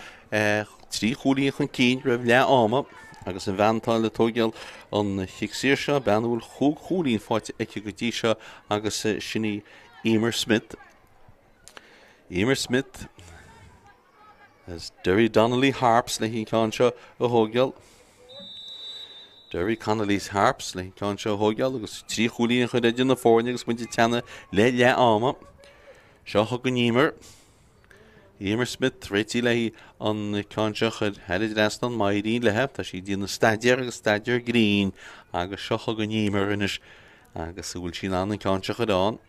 trí chúlaí chun cín raibh le áma agus an bheantá le tógeal an chicsír seo ben bhfuil chúlín fáite ag go dtí seo agus sinní Emer Smith as Derry Donnelly Harps le hí cáin seo a thógeal Derry Connolly's Harps le hí cáin seo a thógeal agus trí chúlín chuid idir na fórne agus muinte teanna le áma seo go Emer Smith réití le an cáinseach chud heidir restan mairín lethe tá sí díana staidir agus staidir Green agus seocha go nímar inis agus bhfuil sin an cáinseach chudán.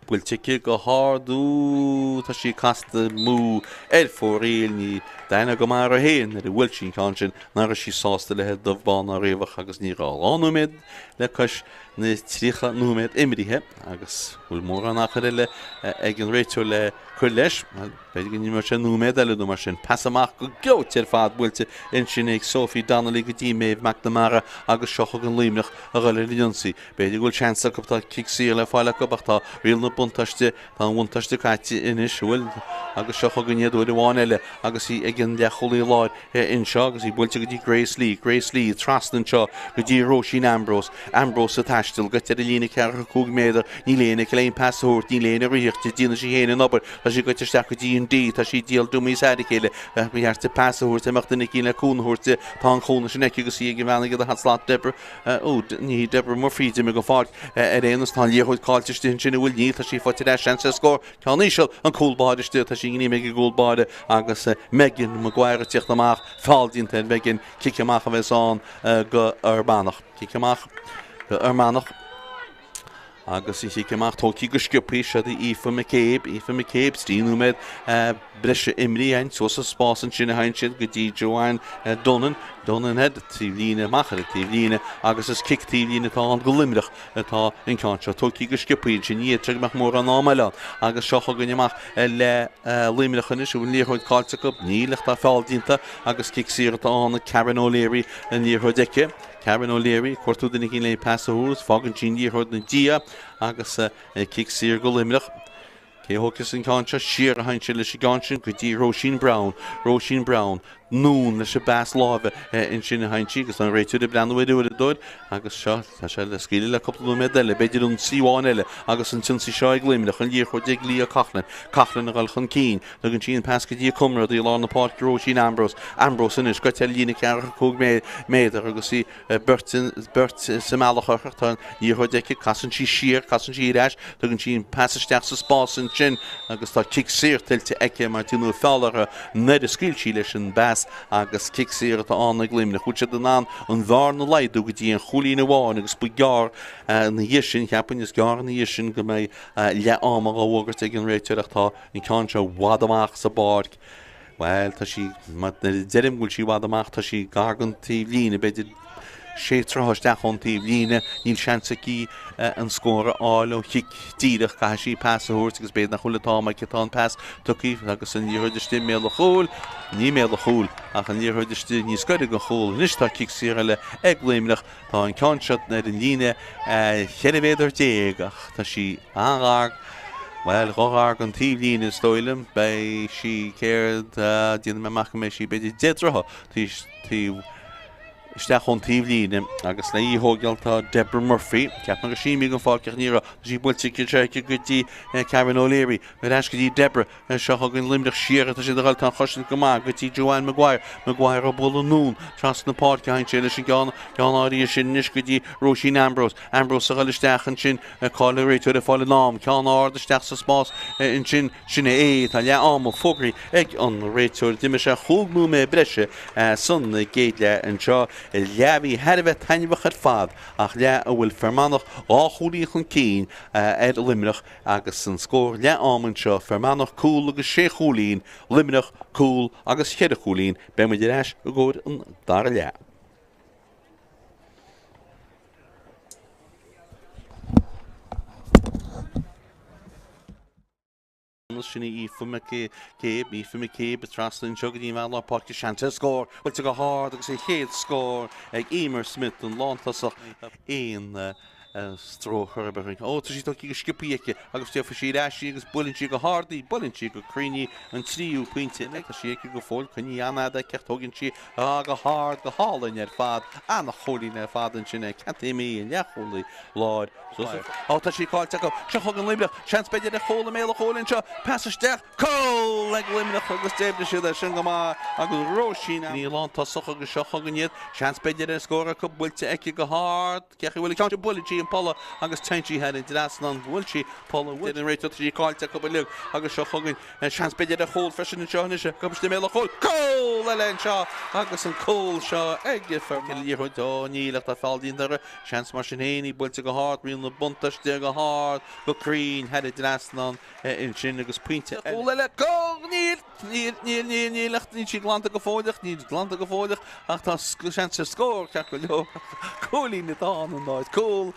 Bhfuil tice go háardú tá sí casta mú fóréil ní daine go mar a héin ar bhfuil sin cáinsin nar sí sásta lethe domhbán a réomhach agus ní ránúméid le cos na trícha núméid imrithe agus bhfuil mór an nachar eile ag an réiteú le chuir leis beidir go ní mar sin núméid eile mar sin passamach go geot ar fad bhfuilte in sin ag Sophie Donnelly go dtí méid McNamara agus seocha an Luimneach a ghaile Lionsaí beidir bhfuil seansa go tá cicsí le fáile go ach tá rial na buntaiste tá an bhaintaiste caiite inis bhfuil agus seocha go níad bhfuil bháin eile agus í ag an leacholaí láir in seo agus í bhfuilte go dtí Grace Lee trastan seo go dtí Roisin Ambrose a taistil go teir lína cearcha cúg méidir ní léana léon pasúirt ní léana riíocht dína sí héanaan obair tá sí go teisteach go D&D tá sí díal dúmí saide chéile bheartta pasúirt amach duna cína cúnthúirte tá an chóna sin eici go sí ag bhena go a hatslá debre ní debre mar fríide me go fád réanas tá líorthid cáilteiste sinna bhfuil ní tá sí fáte sean sa scór ceaníisiil an cúlbáideiste tá sí ní mé gúlbáide agus Megan Maguire tíocht amach fáildínta bheitgin ciceamach a bheitán go Manach ciceamach go Manach agus í ciceamach tócí go sciúpaí se Aoife McCabe stíúméid breise imrí hain sosa spásan sinna hain siad go dtí Joanne Donnan head tíhlína machar tíhlína agus is kick tíhlína tá an go Luimneach atá in cáinse tócí go sciúpaí sin ní treach mór an ámaileán agus seocha gonneach le Luimneach inis bhfuil líorthid cáilte go nílach tá fáildínta agus cicsír atá anna Ciarán O'Leary an líorthid eice Ciarán O'Leary cuairtú duna cin le passaúras fágan sin líorthid na dia agus cicsír go Luimneach Cé hógus an cáinse siar a hainse leis gáinsin go dtí Roisin Brown nún leis se bás lábh in sinna haintí agus an réitú de breanú a dúid agus seo tá se le scíile le coppla medile beidir an síháin eile agus an tinsaí seo ag Luimneach an díor chuid ag lí a Cachlan a gáil chun cín le an tíon pesca dí cumra í lá na Páirc Róisín Ambrose inis go teil lína cearcha cóg méidir agus í burt semálachach tá ní chuid ag casan sí siar casan sí reis le an tíon pesisteach sa spás an sin agus tá kick séir tiltte eice mar túnú fálara ned a scíiltí leis an bás agus kick séir atá an ag Luimneach chuid se den an bhar na leidú go dtí an cholína bháin agus bu gear na dhisin cheapan is gear na dhisin go mé le am a bhagart ag an réiteach tá in cáin seo wad amach sa Páirc. Well, tá sí derim gúil sí wad amach tá sí gargantí lína beidir sétrahaisteach an tíh lína níl seansaí an scóra áil ó chiic díireach ga sí pass aúirt agus béad na chulatá mai cetán pass tuí agus an níorhuiidirtí mé a chúil ní mé a chúil ach an níorhuiidirtí níos scoide go chúil níos tá kick séir le ag Luimneach tá an cáinseat na an lína cheirvéidir déagach tá sí angar. Well, rogar an tíhlín is stoilm bei sí céird díana me macha mé sí beidir dédracha tí isteach an tíhlín agus le íthógealtá Deborah Murphy ceap na go síimi an fáceach níra sí builte céirte gotí Ciarán O'Leary me eis go dtí Deborah seo an Luimneach siar a sé gáil tá chosin go má gotí Joanne Maguire a bol nún tras na Páirc haint sé leis gan áí sin níos go dtí Róisín Ambrose a gáilisteach an sin cáil réitú a fáil nám ceán áisteach sa spás in sin sinna tá le am ó fógraí ag an réitú diime se chuúgnú mé breise sun na géile an seo leabhí heirbheith tainmhachar fad ach le a bhfuil fermanach áchúlaí chun cín Luimneach agus san scór le amman seo fermanach cúil agus sé chúlín Luimneach cúil agus chead chúlín be mu de eis a ggóir an dar le. Sinna ífuma céib ífuma céib a traslan jogadí me le Páirc seanta scór bhfuilte go hád agus é chéad scór ag Emer Smith an lántasach éon stróchar a ó tá sí go skipíice agus tí sí eisí agus buintí go hádaí buintí go críní an tríú puinte le a sé go fáil chuní anna cechttógann si go hád go hálainn ar fad anna cholín ar fadan sinna ceimí an lechola láid tá sí cáilte go se chugan Luimneach sean beidir a chola mé cholinn seo pesisteach có le Luimneach agus déimne si sin go agus Róisín í lántasach agus seo chuganiad sean beidir a scóra go builte eice go hád cecha bhfuil cáinte buintí Paula agus teintí head in drasnan bhfuiltí Paula bhfuil an réitú tí cáilte go le agus seo chugann sean beidir a chóil freisin an seoise gobiste mé chóil có le len seo agus an cóil seo ige fer líorthdó nílacht a fáildín ar sean mar sin héanaí builte go hád rion na buntaiste go hád go crín head drasnan in sin agus puinte le có nílacht ní si glanta go fóideach ní glanta go fóideach ach tá sean sa scór ce go leo cólí na tá an náid cóil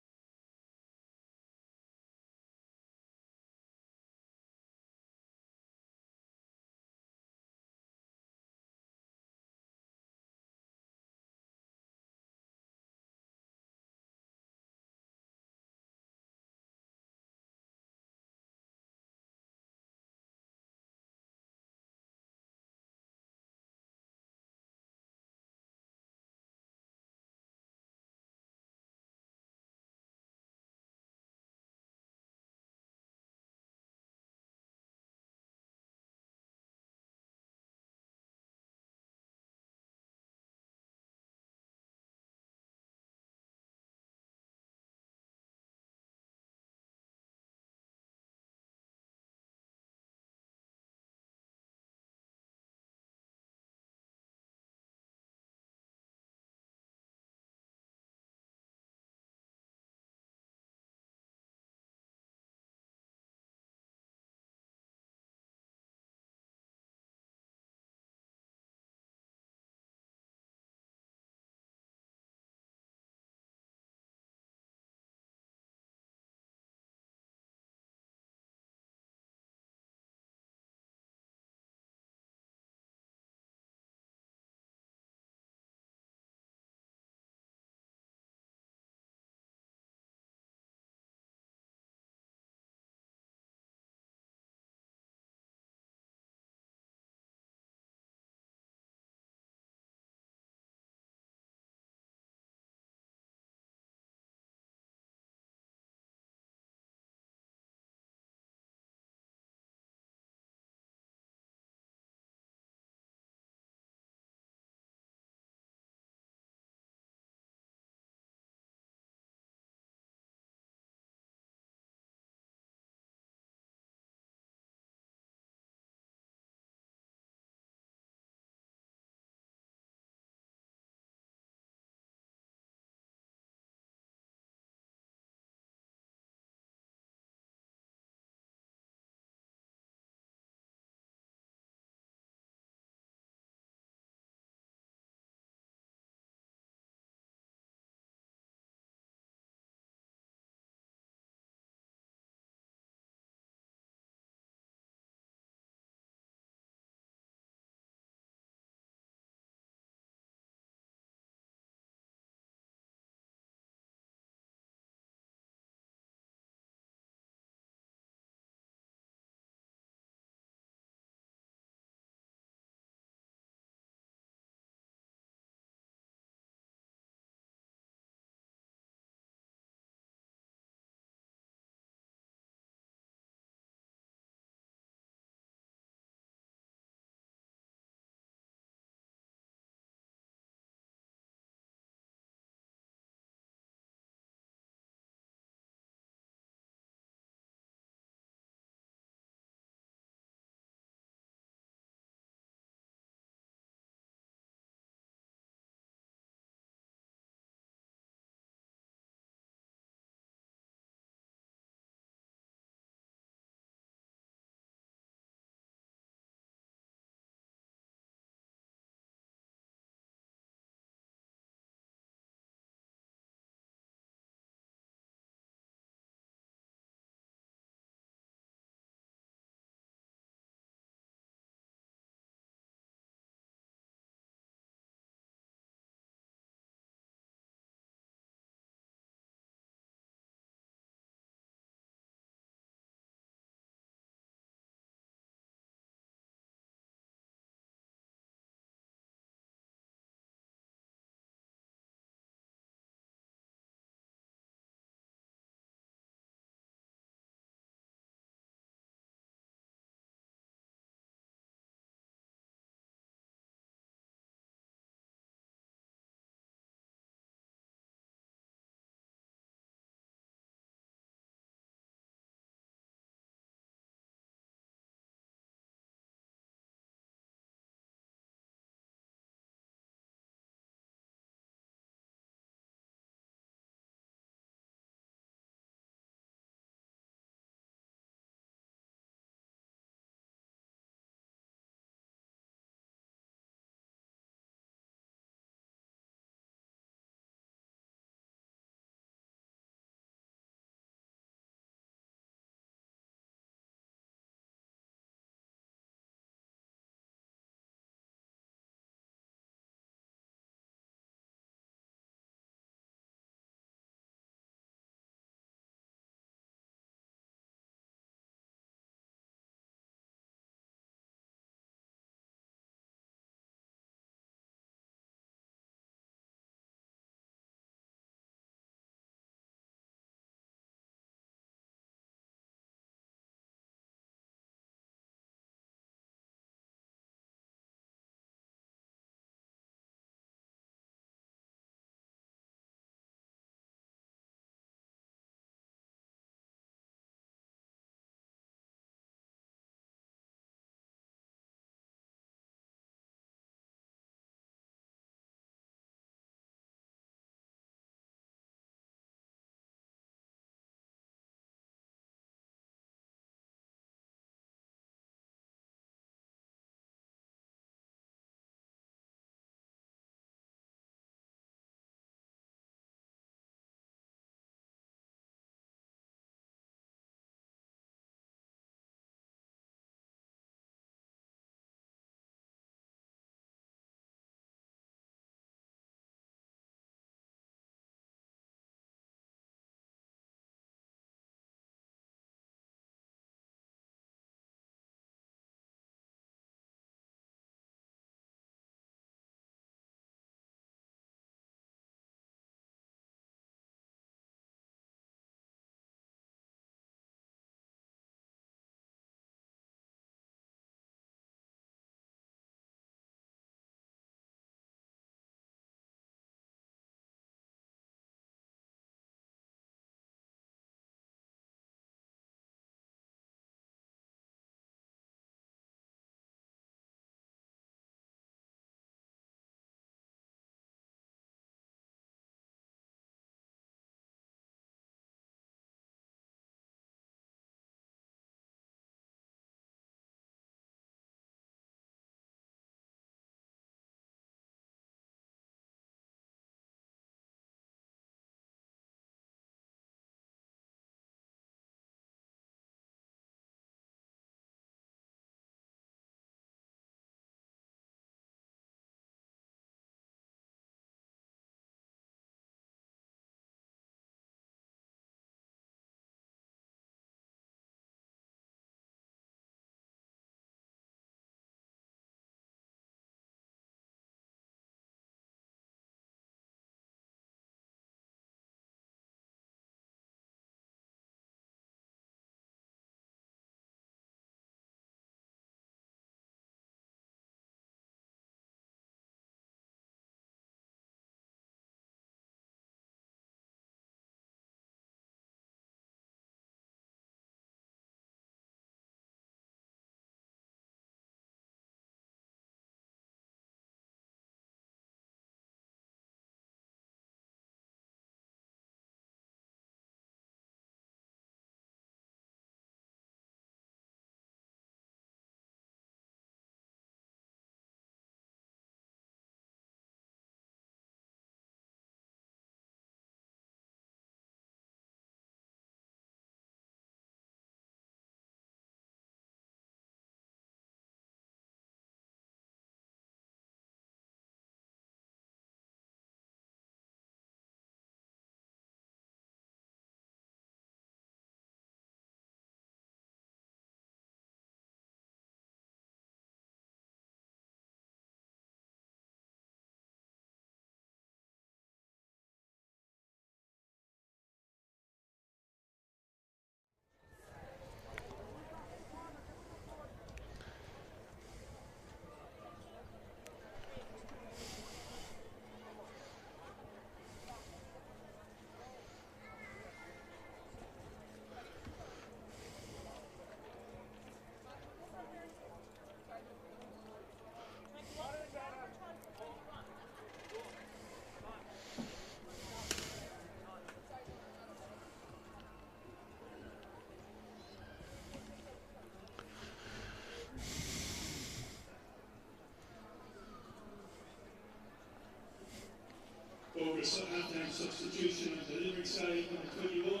over half-time substitution on the Limerick side, number 21,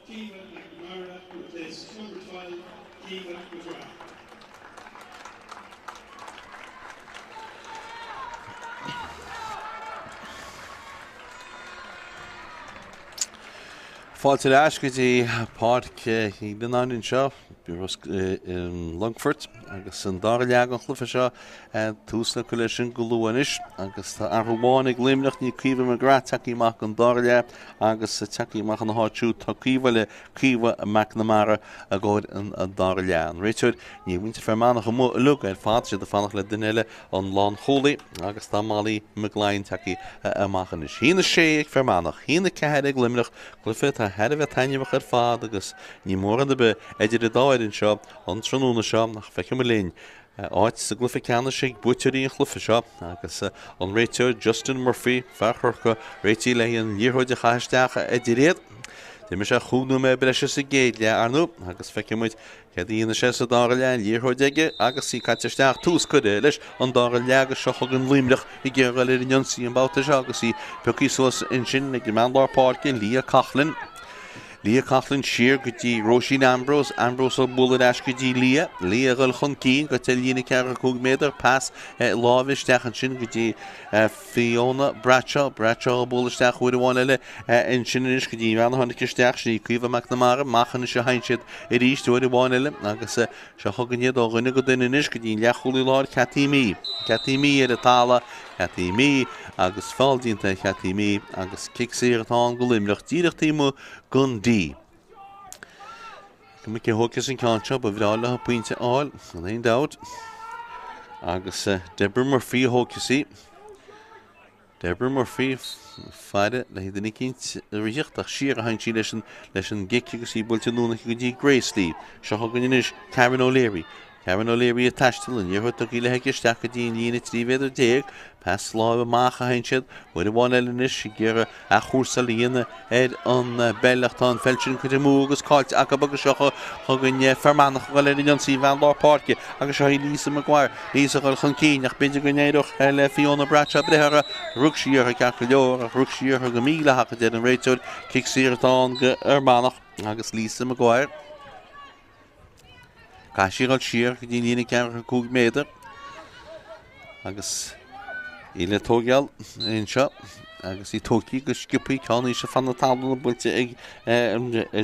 Kiva McNamara, who replaces number 12, Kiva McGrath. Fáilte leis go dtí Páirc Glennon in seo in Longfort agus an dá leag an chlufa seo tús na Cluiche go luanis agus tá arhuáinnig Luimneach ní Civa McGrath takeíach an dá leag agus takeíach an háitiú tá Civa le Civa McNamara a ggóid an dá leag. Réiteid ní bhainte fermanach go lug ar fáilte de fannach le duile an lán cholaí agus tá málaí McLean takeí amachchan is. Hína sé ag fermanach, hína cehead ag Luimneach chlufa tá head bheith tainneach ar fád agus ní mór an de be idir a dáid in seo an tróna seo nach feice me léin. Áit sa glufa ceanna sé búteirí an chlufa seo agus an réiteir Justin Murphy Fátharta réití le an líorthóid a chaisteacha idir réad. Dé me sé chúnú me breise sa géad le arnú agus feice muid Cadína sé sa dá lein líorthóid aige agus í caiteisteach tús cuide leis an dá leaga seo an Luimneach i ggéir le in Jonsaí an báta agus í pecí suas in sin ag man lá Páirc Lia Cachlin. Lia Cachlin siar go dtí Róisín Ambrose ó bula eis go dtí Lia gal chun cín go til lína cear a 2 méadar pas lábhisteach an sin go dtí Fiona Bradshaw ó bula isteach chuir bháin eile in sin is go dtí bheanna tháinig isteach sí Civa McNamara machchan se hainsiad i ríist chuir bháin eile agus se thugannéad ó ghine go duine is go dtí leachúlaí láir Catímí ar a tála Catímí agus fáildínta Catímí agus cicsíar atá go Luimneach díreach tímú Gundí. Cymig hócas yn cansio, bod fydala pwynt áil, yn ein dawd. Agus Deborah Murphy hócasí. Deborah Murphy ffaide, le hyd yn ei cynt rydych, dach siar a hain si leis yn gic agus i bwylt yn nhw'n eich gyda Grace Lee. Sio hogan yn eich Karen O'Leary. Karen O'Leary a tastal yn i'r hwtog i le heg ystach a dyn lŷn y 3 pas láb a mach a hainsiad, bud a bháin eile is i ggéire a chósa líana an beilach tá an felsin chuid múgus cáilt ach a bagus seo chugan fermanach go le Jonsaí bhean lá Páirc agus seo Lisa McGuire, Lisa go chun cín ach beidir go néireach le Fiona Bradshaw brethra rug siar a ceach leor ach rug siar go míle hacha an réiteid cic siar atá go armánach agus Lisa McGuire. Caiisiáil siar go dtí líana cear 2 méadar agus Ile tógeal in seo agus í tócí go skipaí ceann í se fanna tábla builte ag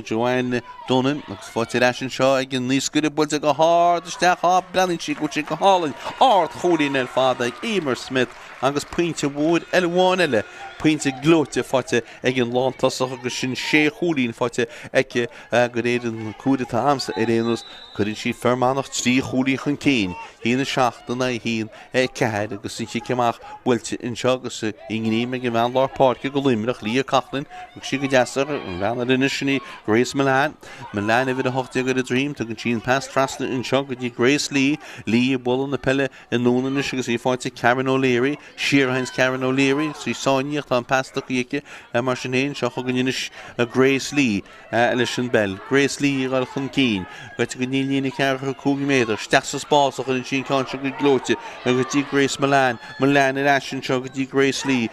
Joanne Donan agus fáte leis an seo ag an níos gúide builte go háir isteach á breann si go sin go hálainn áirt chóirín ar fada ag Emer Smith agus puinte bhúd eilháin eile puinte glóte fáte ag an lántasach agus sin sé chóirín fáte ag go réad an cúide amsa ar réanús chuann si fermanach 3 chóirí chun céin hína seachtainna hín cead agus sin si ceamach builte in seo agus ingní me go bhean lá Páirc go Luimneach Lia Cachlin agus si go deasar an bheanna rinne sinní Grace Milan a bhid a hochtaí go a dream tugann sin pas trasna in seo go dtí Grace Lee bol an na pelle in nónanis agus í fáilte Karen O'Leary Ciarán Karen O'Leary sí sáiníocht an pasta íice mar sin éon seo chuganis a Grace Lee leis an bell Grace Lee ar chun cín goite go níl lína cear 2 méadar steach sa spásach an sin cáinse go glóte a go dtí Grace Milan in asin seo go dtí Grace Lee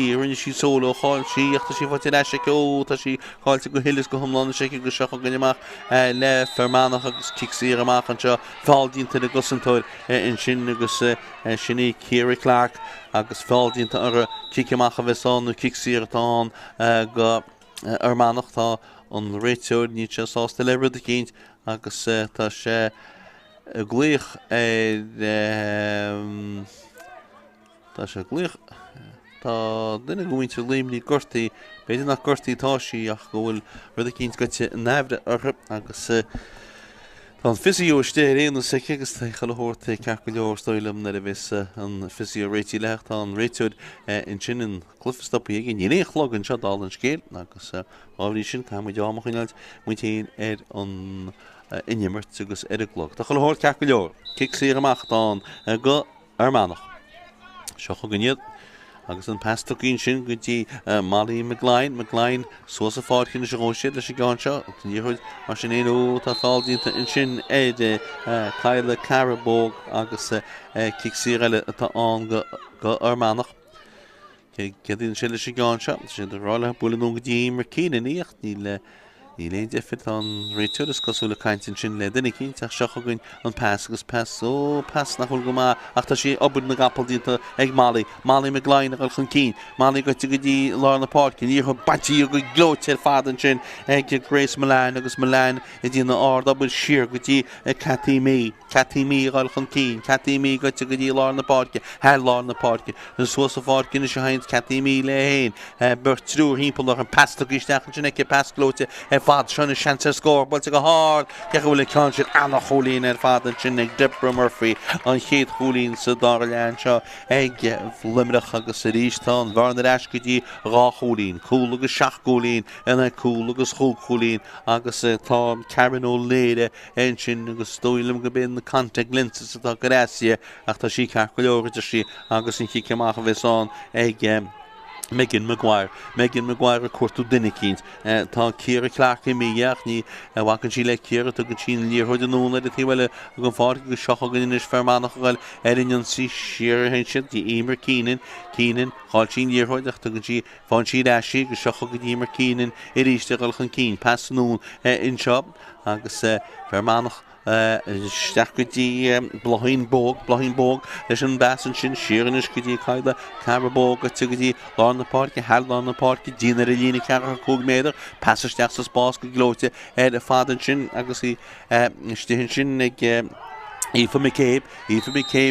rinne sí solo cháil síochtta sí fáilte leis ó tá sí cháilte go hilas go thomlána sé go seo ganneach le fermanach agus cicsíar amach an seo fáildínta na gosantóir in sin agus sinní Ciara Clark agus fáildínta ar ciceamach a bheitán nó cicsíar atá go armánach tá an réiteir ní se sásta le rud a céint agus tá sé gluich tá sé gluich tá duine gohainte Luimneach gortaí beidir nach gortaí táisií ach go bhfuil rud a céint goite nefhre ortha agus tá an fisio isté réanú sa agus tá chailthirta ceach go leor stoilm na a bheits an fisio réití lecht tá an réiteid in sin an clufastoppaí ag níléoch log an seo dá an scéal agus ábhrí sin tá muid deámach ináilt muintéon ar an inimmert agus ar a glog. Tá chailthir ceach go leor cicsíar amach tá go armánach seo chugannéad agus an pastoín sin go dtí Molly McLean suas a fáilcinn se ghóisiad leis gáin seo níorthúid mar sin éú tá fáildínta in sin éide Caile Craobh agus cicsíar eile atá an go armánach Cedín sé leis gáinse, sé do rála bula nó go dtí mar cíine íocht ní léon defit an réiteúr is cosúla caiintin sin le duine cín teach seach agan an pass agus pass ó pass nach chuil go má ach tá sé obair na gapal dínta ag Málaí me gláin a chun cín Málaí go dtí lá na Páirc ní chu batí go glóte fadan sin ag Grace Milan agus Milan I dtí na ard obair siar go dtí Catí mí gáil chun cín Catí mí go dtí lá na Páirc he lá na Páirc an suas a fád cinna se haint Catí mí le héin bur trúr hímpel an pass go isteach sin ag pass glóte fad sin is sean scór bult go hard ceúla can sin anna cholín fad an sin ag Deborah Murphy an chéad cholín sa dar lean seo ag Luimneach agus a ríistán bharna eis go dtí rá cholín cúla agus seach cholín ina cúla agus chó cholín agus tá Ciarán ó léire an sin agus dóilm go bin na canta glinsa sa tá gorásia ach tá sí ceach go leorgaidir sí agus in chiiceach a bheitán ag mBan Beo a cuartú duine cínt tá Ciarán Clark míach ní bhacan sí le Ciarán tu go sin líorthid an nóna de tíhile go fád go seach gan inis fermánach gail an sí siar hen sin dí émar cínan cháil sin líorthid tu go sí fáin sí eisi go seach go émar cínan I ríiste gail chun cín pass nún in seo agus fermánach steach go dtí Blóin bóg leis an basan sin siaran go dtí caiile Craobh go tu go dtí lá na Páirc heall lá na Páirc dínar a lína ceach cúg méidir pasaisteach sa spás go glóte a fadan sin agus I stihin sin ag Aoife McCabe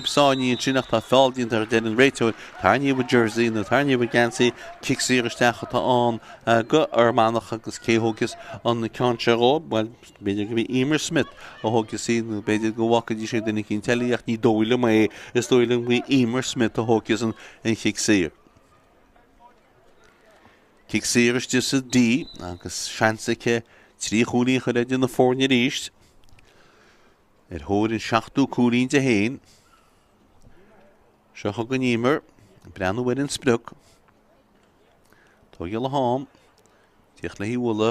sáiníonn sin nach tá fáildíonn ar den an réiteúil tarníomh Jersey na tarníomh Gansaí cicsíir isteach tá an go Manach agus céthógus an na Craobh well beidir go bhí Emer Smith a thugus sí nó beidir go bhhacadí sé duna cinn teíocht ní dóile mé is dóile bhí Emer Smith a thugus an cicsíir. Cicsíir is just a dí agus seansacha trí chúnaí chu idir na fórne ríist thóir in seachtú cúlín de héin seo chu go nímar breanú bhfuir an spruc tá le hám tíoch le híhla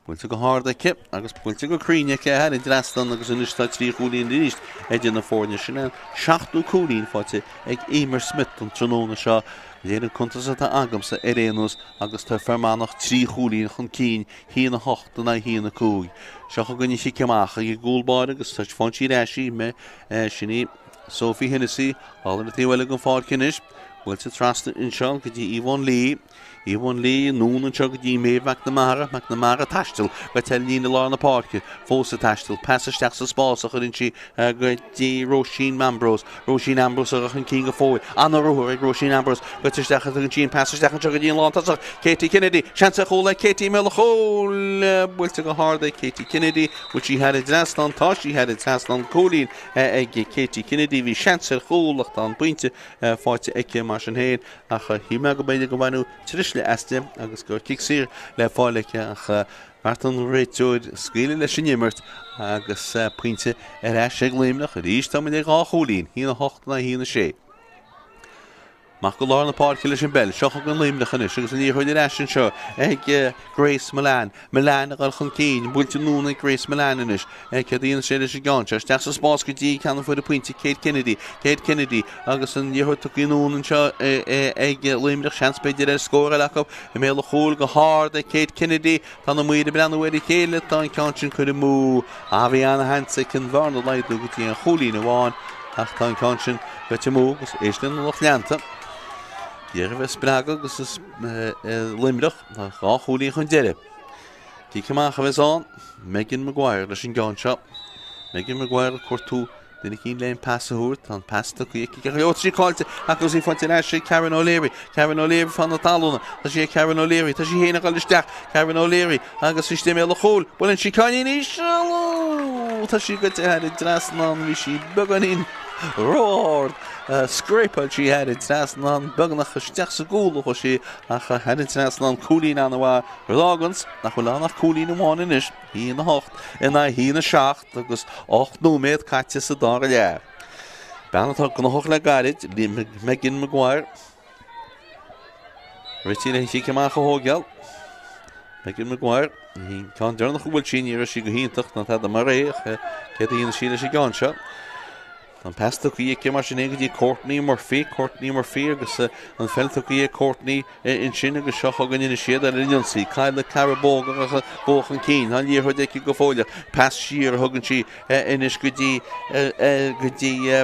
builte go hardaice agus builte go críne ceir in drastan agus in istá trí cúlín ríist idir na fórne sinna seachtú cúlín fáte ag Emer Smith an tróna seo léann contas atá agamsa réanús agus tá fermánach trí cholín chun cín híana 8 na híana 5 seo chu gunne sí ceach i gúlbáir agus tá fáin sí eisi me sinní Sophie Hennessy ála na tíhile go fád cinis bhfuil sa trasta in seo go dtí Íbhán Lee nún an seo go dtí méh McNamara taistil go tell lína lá na Páirc fósa taistil pasaisteach sa spás a chuann si go dtí Roisin Ambrose a chun cí go fóil anna ruthir ag Roisin Ambrose go tuisteach a chun sin pasaisteach an seo go dtíon látasach Katie Kennedy seansa chóla Katie me chól builte go háda Katie Kennedy which she had a draslan tá she had a draslan cólín ag Katie Kennedy bhí seansa chólach an buinte fáite aice mar an héin ach hí me go beidir go bhainú le eiste agus gur cicsír le fáileice ach mar an réiteúid scíile leis sin immert agus puinte eis ag Luimneach a ríist tá ag á cholín hína 8 na hína 6 Mach go lá na Páirc leis an bell seo chu an Luimneach inis agus an íorthaid eis an seo ag Grace Milan a gáil chun cín builte núna Grace Milan inis ag dtíon sé leis gáinte teach sa spás go dtí ceanna fuid a puinte Kate Kennedy agus an íorthaid tuíún an seo ag Luimneach seanspéidir ar scóir lecha I mé le chóil go hard ag Kate Kennedy tá na muide breanhfuir chéile tá an cáin chuir mú a bhí anna hansa cin bharna leidú go dtí an cholín amháin ach tá an cáin go mú agus éistin nach leanta Dhéar bheith sprága agus is Luimneach a gá cholín chun deire. Tí ceach a bheitán mBan Beo leis an gáin seo. mBan Beo a cuartú duna cín leon passaúirt an pasta go trí cáilte agus í fantin eis sé Ciarán O'Leary fan na talúna tá sé Ciarán O'Leary tá sí héna gáil isteach Ciarán O'Leary agus is mé le chól buinn sí caiin ní tá sí go i draslan bhí sí beganín Roar scrapeil sí had traslan begnach isteach sa gúla chu sí ach had traslan cúlín anna bhá lágans nach chu lánach cúlín amháin inis hí na 8 ina hí na 7 agus 8 nóméad caite sa dá le. Benatá go na hoch le gairid mBan Beo Rití le sí ceach a hógeal mBan Beo hí cá dearnach bhfuil sin ar sí go híntaach na tá mar réach ce dtíon síle sí gáin seo. An pesta í mar sin éige Courtney Murphy agus an felta í Courtney in sin agus seo gan ina siad ar inionsaí Caile Craobh agus bóchan cín an líor chuid go fóile pas siar thugann si inis go dtí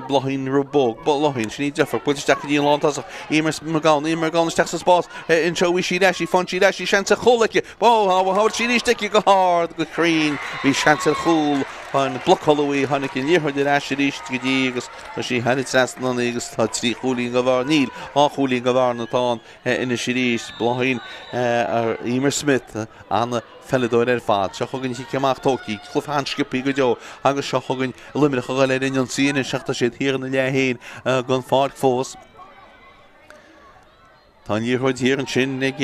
blothain robóg blothain sin deafar buisteach go dtí an lántasach ímar gáin isteach sa spás in seoí si leis fan si leis sean sa cholacha háir si lísteach go háir go chrín hí sean sa chúl an blochholí hánig in líorthaid leis ríist go dtí agus sí hanit sastan agus tá trí cholín go bhar níl á cholín go bhar natá ina si ríist blothain ar Emer Smith anna felladóir ar fad seo chugann si ceamach tócaí chluh hanskipí go deo agus seo chugann Luimneach go le in síana seachta siad híar na le héin gon fád fós Tá líorthaid híar an sin ag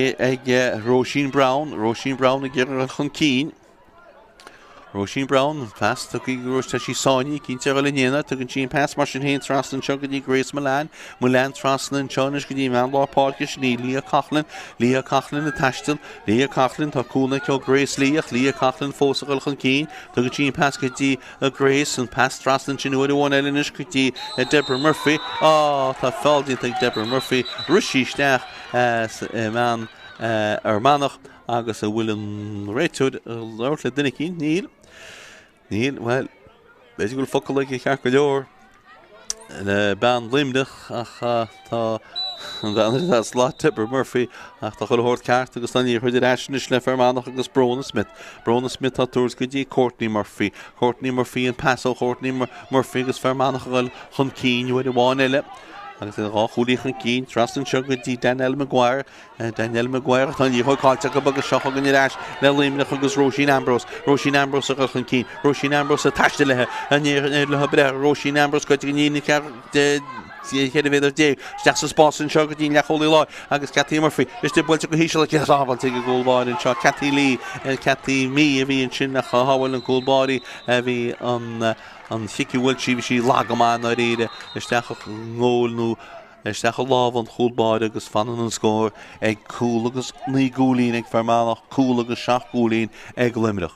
Roisin Brown a ggéar an chun cín Roisin Brown, pass took he grows to she Sonia, Kinter Linena, took a chin pass, Martian Hain, Traston, Chuggy, Grace Milan, Traston, Chonish, Giddy, Manlaw, Parkish, Leah Coughlin, the Tashton, Leah Coughlin, Takuna, Grace Leah Coughlin, Fosacle Keen, took a chin pass, Giddy, Grace, and pass Traston, Chinua, one Elenish, Giddy, Deborah Murphy, that fell, didn't think Deborah Murphy, Rishish, man, Manach, agus a William Raytud, Lord Dinnicky, Neil, well, basically focal like a carcador, and band Luimneach, that's lot Tipper Murphy, after the whole cart, because then you heard it Ashton Schleffer Manach agus Brona Smith had tours good Courtney Murphy and Paso Courtney Murphy agus Fermanach Hun Keen, you would have won it. Agus an ráchúlíchan cín Traston seo go dtí Daniel Maguire tá ní choáilte go agus seo gan iráis le Luimneach agus Roisin Ambrose a chun cín Roisin Ambrose a taiste lethe a níor le bre Roisin Ambrose go nína chéad bhéidir dé steach sa spásin seo go dtíon le cholí lá agus Cathy Murphy is de builte go híise le ceábhail te go gúlbáin seo Cathy Lee Cathy mí a bhí an sin nach chaáil an gúlbáí a bhí an fici bhfuil si lagamán a réide isteach ngóil nó isteach láh an chúlbáid agus fanan an scór ag cúil agus ní gúlín ag Fermanach cúil agus seach gúlín ag Luimneach.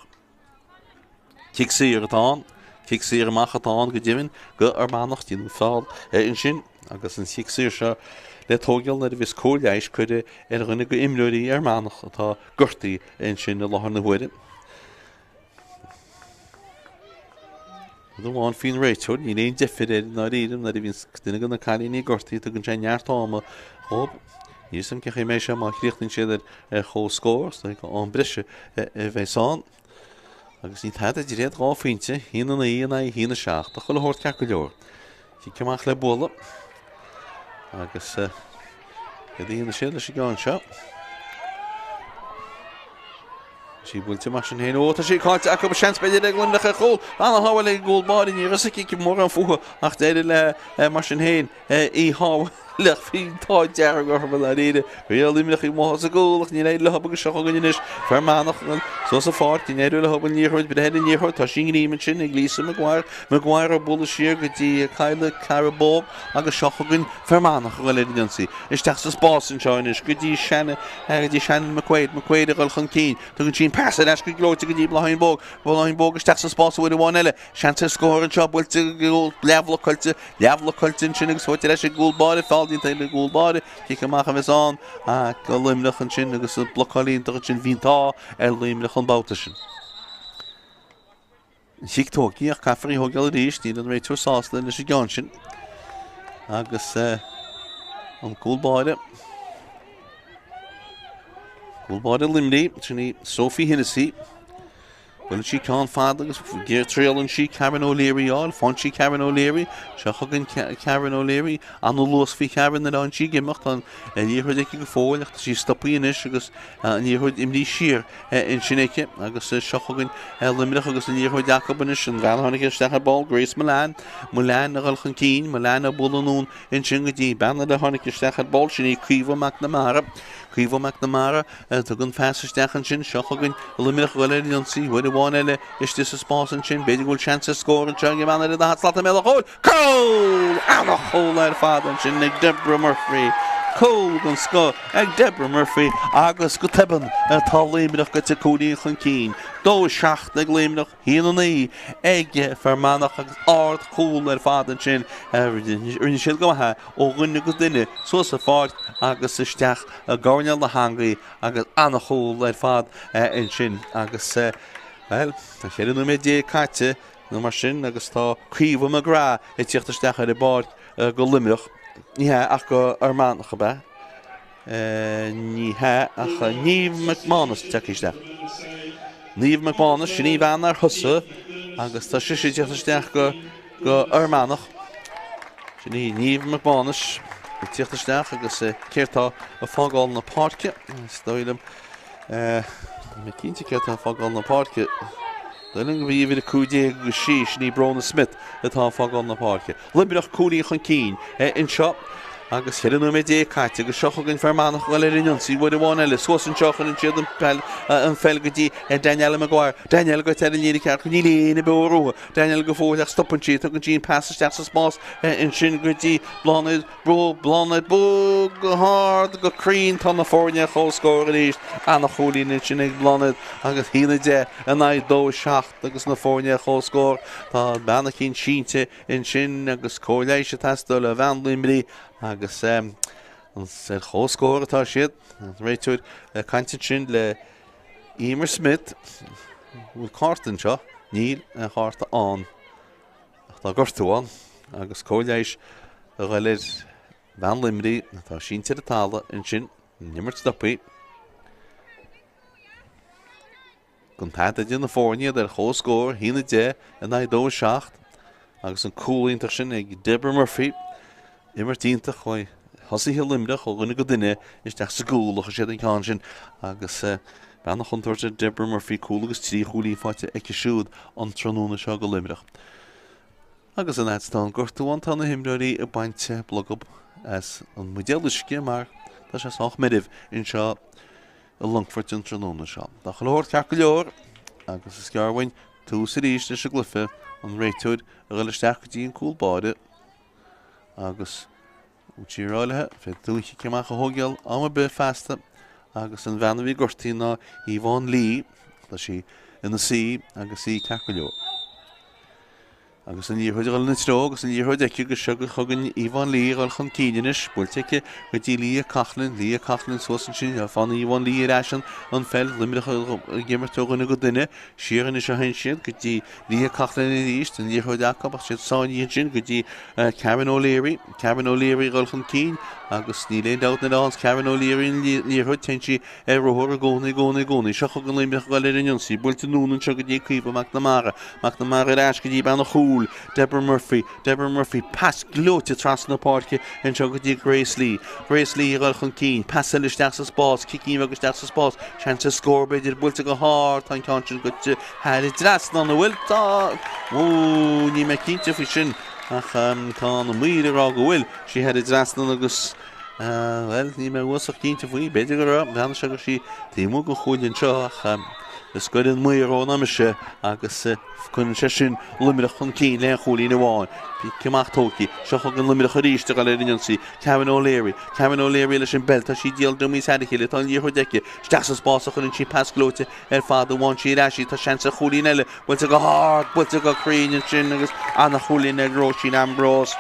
Cic sír atá Cic sír amach atá go dtíiminn go ar Manach tín fáil in sin agus an cic sír seo le tógeal na bhís cóleis chuide ar rinne go imlúirí ar Manach atá gurtaí in sin na láthar na huiide. The one fin Rachel, you need different, not even that even going to carry any gurty to continue our time. Hope you some can make my creating shade a whole scores like on British Vaison. I guess it had a direct off inch, in an eye and I in a shaft, the whole horse calculator. She came out the bullet. I guess the in the shed she gone shop. She will to machine here. Oh, she can't. I come a chance by the Glennon the goal. And how will a goal body? You risk keep more on full. After the machine here, how left feet tight there. Go for the lady. Really, Luimneach was a goal. You need to have a shot on this. For Manach, so far, you need to have a near but head in your heart. Touching him and chin. Gleeson Maguire, Bullshire, get the Caile Craobh. I got shot again. For Manach, well, I didn't see. It's Texas Boston China. Good Shannon, McQuaid, Keen. To pass it, Ashby Glow to get behind Bog is Texas Boss with 1 chance to score and job with the level culture, in Chinning, so it actually goal body, fouled into the goal body, he can make his own, Luimneach and Chin, because the block Colleen, Turchin Vinta, and Luimneach and Bautishin. Chic talk here, Caffrey Hogel Dish, need and Rachel Sauce, then is a Johnson. I guess on cool body. Cool body Luimneach, Sophie Hennessy. Well, she can't find us. Gear Trail and she, Karen O'Leary, all. Fonchi Karen O'Leary. Shahogan Karen O'Leary. And the Lewis Fee Karen that on she gave up on. And you heard it go forward. She's stopping in this. And you heard him this sheer in Shineke. I guess Shahogan Luimneach. I guess you heard Jacob in this. And Valhonig Stacker Ball. Grace Milan. Milan, Ralchan Keen. Milan, Bullanoon. In Chingadi. Banner the Honig Stacker Ball. She need Craobh McNamara. To gun fast Stacker Chin. Shahogan Luimneach. Well, I don't see what one is this a spot and chin big good chance to score and trying man at that slot the middle hole goal and a hole out of father and chin Deborah Murphy Cole gan sco ag Deborah Murphy agus go teban tá Luimneach go Cúdaí chun cín. Dó seach ag Luimneach hían í ag Manach agus ard cúil fád sin rinne siad go maithe ó rinne go duine suas a Fátharta agus isteach a gáneal na hangaí agus anna cúil fád in sin agus well, tá chéad nó mé dé caite nó mar sin agus tá críomh a grá i tíochttasteach ar Páirc go Luimneach. Ní he ach go Manach a be. Ní he ach Níomh McManus teicisteach. Níomh McManus sin ní bhean ar thusa agus tá si tíochttasteach go Manach. Sin ní Níomh McManus i tíochttasteach agus céirtá a fágáil na Páirce. Stoilm me cínte céirtá fágáil na Páirce. Dúling go bhí a cúdé go síos ní Brona Smith atá fágáil na Páirce. Luimneach Cúdaí chun cín in seo agus hÉireann nó mé dé caite go seochagan Manach bhil ar inionsaí bud bháin eile suas an seochan an siad an fel go dtí Daniel Maguire. Daniel go teir líana ceart go ní léana beúrú. Daniel go fóideach stoppan siad a go dtíon passasteach sa spás in sin go dtí blánid bó go háard go crín tá na fórne chóscóir éist anna cholín in sin ag blánid agus hína dé an éid dó seach agus na fórne chóscóir tá beanna cín sínte in sin agus cóiléis se tastal a bhean Luimneach agus an chóscóir atá siad réitúid caiinte sin le Emer Smith bhfuil cartan seo níl a cháirta an tá gortúáin agus cóiléis a bhfuil bhean Luimneach atá sínte a tála in sin nimmert stoppaí gon táid na fórne ar chóscóir hína dé an éid dó seach agus an cúlínta sin ag Deborah Murphy Immer tínta chuoi hosaí Luimneach ó rinne go duine isteach sa gúil a siad an cáin sin agus beanna chuntóirte Deborah Murphy cúil agus trí chúlaí fáte ag siúd an tróna seo go Luimneach. Agus an éidstán gortúáin tá na himreirí a bainte blogab as an mudealisce mar tá séách midibh in seo a Longfort an tróna seo. Tá choir ceach go leor agus is cearhain tús a ríiste sa glufa an réitúid a ghilisteach go dtí an cúlbáide agus útíráilethe fé dúiche ceach a thógeal am a be festa agus an bheanna bhí gortaí ná Íbhán Lí tá sí ina sí agus sí ceach go leor. Agus an díorthaid gáil na tró agus an díorthaid eice go seo go chugann Íbhán Lí gáil chun cíineis builteice go dtí Lí a Cachlinn suas an sin a fanna Íbhán Lí ar aisan an fel Luimneach gimartóganna go duine siaran is a hen siad go dtí Lí a Cachlinn in ríist an díorthaid acabach siad sáin sin go dtí Cearán O'Leary gáil chun cín agus ní léon dat na dáns Cearán O'Leary níorthaid ten si ar rothóir a gcónaí seo chugann Luimneach gáil ar inionsaí builte núnan seo go dtí cuimh Mac na Mara ar ais go dtí beanna chúl Deborah Murphy pass glóte tras na Páirce in seo go dtí Grace Lee gáil chun cín pass isteach sa spás cicín agus isteach sa spás sean sa scór beidir builte go háir tá cáin go heidir dras ná na bhfuil tá ní me cínte fao sin ach tá na muide rá go bhfuil si heidir dras ná agus well ní me bhuaach cínte faoí beidir go ra bheanna se go si tímú go chúilinn seo ach is go an muírón amise agus chun sé sin Luimneach chun cín le cholín bháin bhí ceach tóci seo chu an Luimneach a ríiste gáil ar inionsaí Cearán O'Leary leis sin belta sí díal dumí sadichéile tá díorthaid deice steach sa spása chun sí pasglóte ar fád bháin sí eisí tá sean sa cholín eile builte go háard builte go críonn sin agus anna cholín ag Róisín Ambrose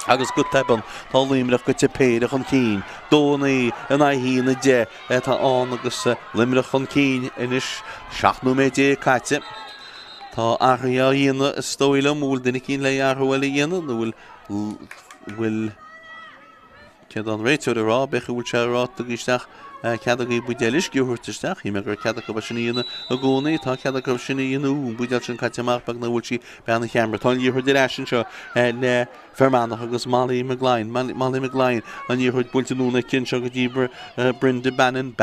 agus go teban tá Luimneach go Péir chun cín Domhnaigh an hína dé tá an agus Luimneach chun cín inis 7 dé caite tá airthaí a dhéanana is stóile múl duine cín le airthúil a dhéanana nó bhfuil cead an réiteúir a rá becha bhfuil se rá a gíisteach cead a go buidelis giúirtaisteach í me gur cead go sin íana a gcónaí tá cead go sin íanú buideal sin caiiteach bag na bhfuil si beanna cheamra tá díorthaid de sin seo le Manach agus Molly McGuine an díorthaid builte núna cin seo go dtíbre Brenda Bannon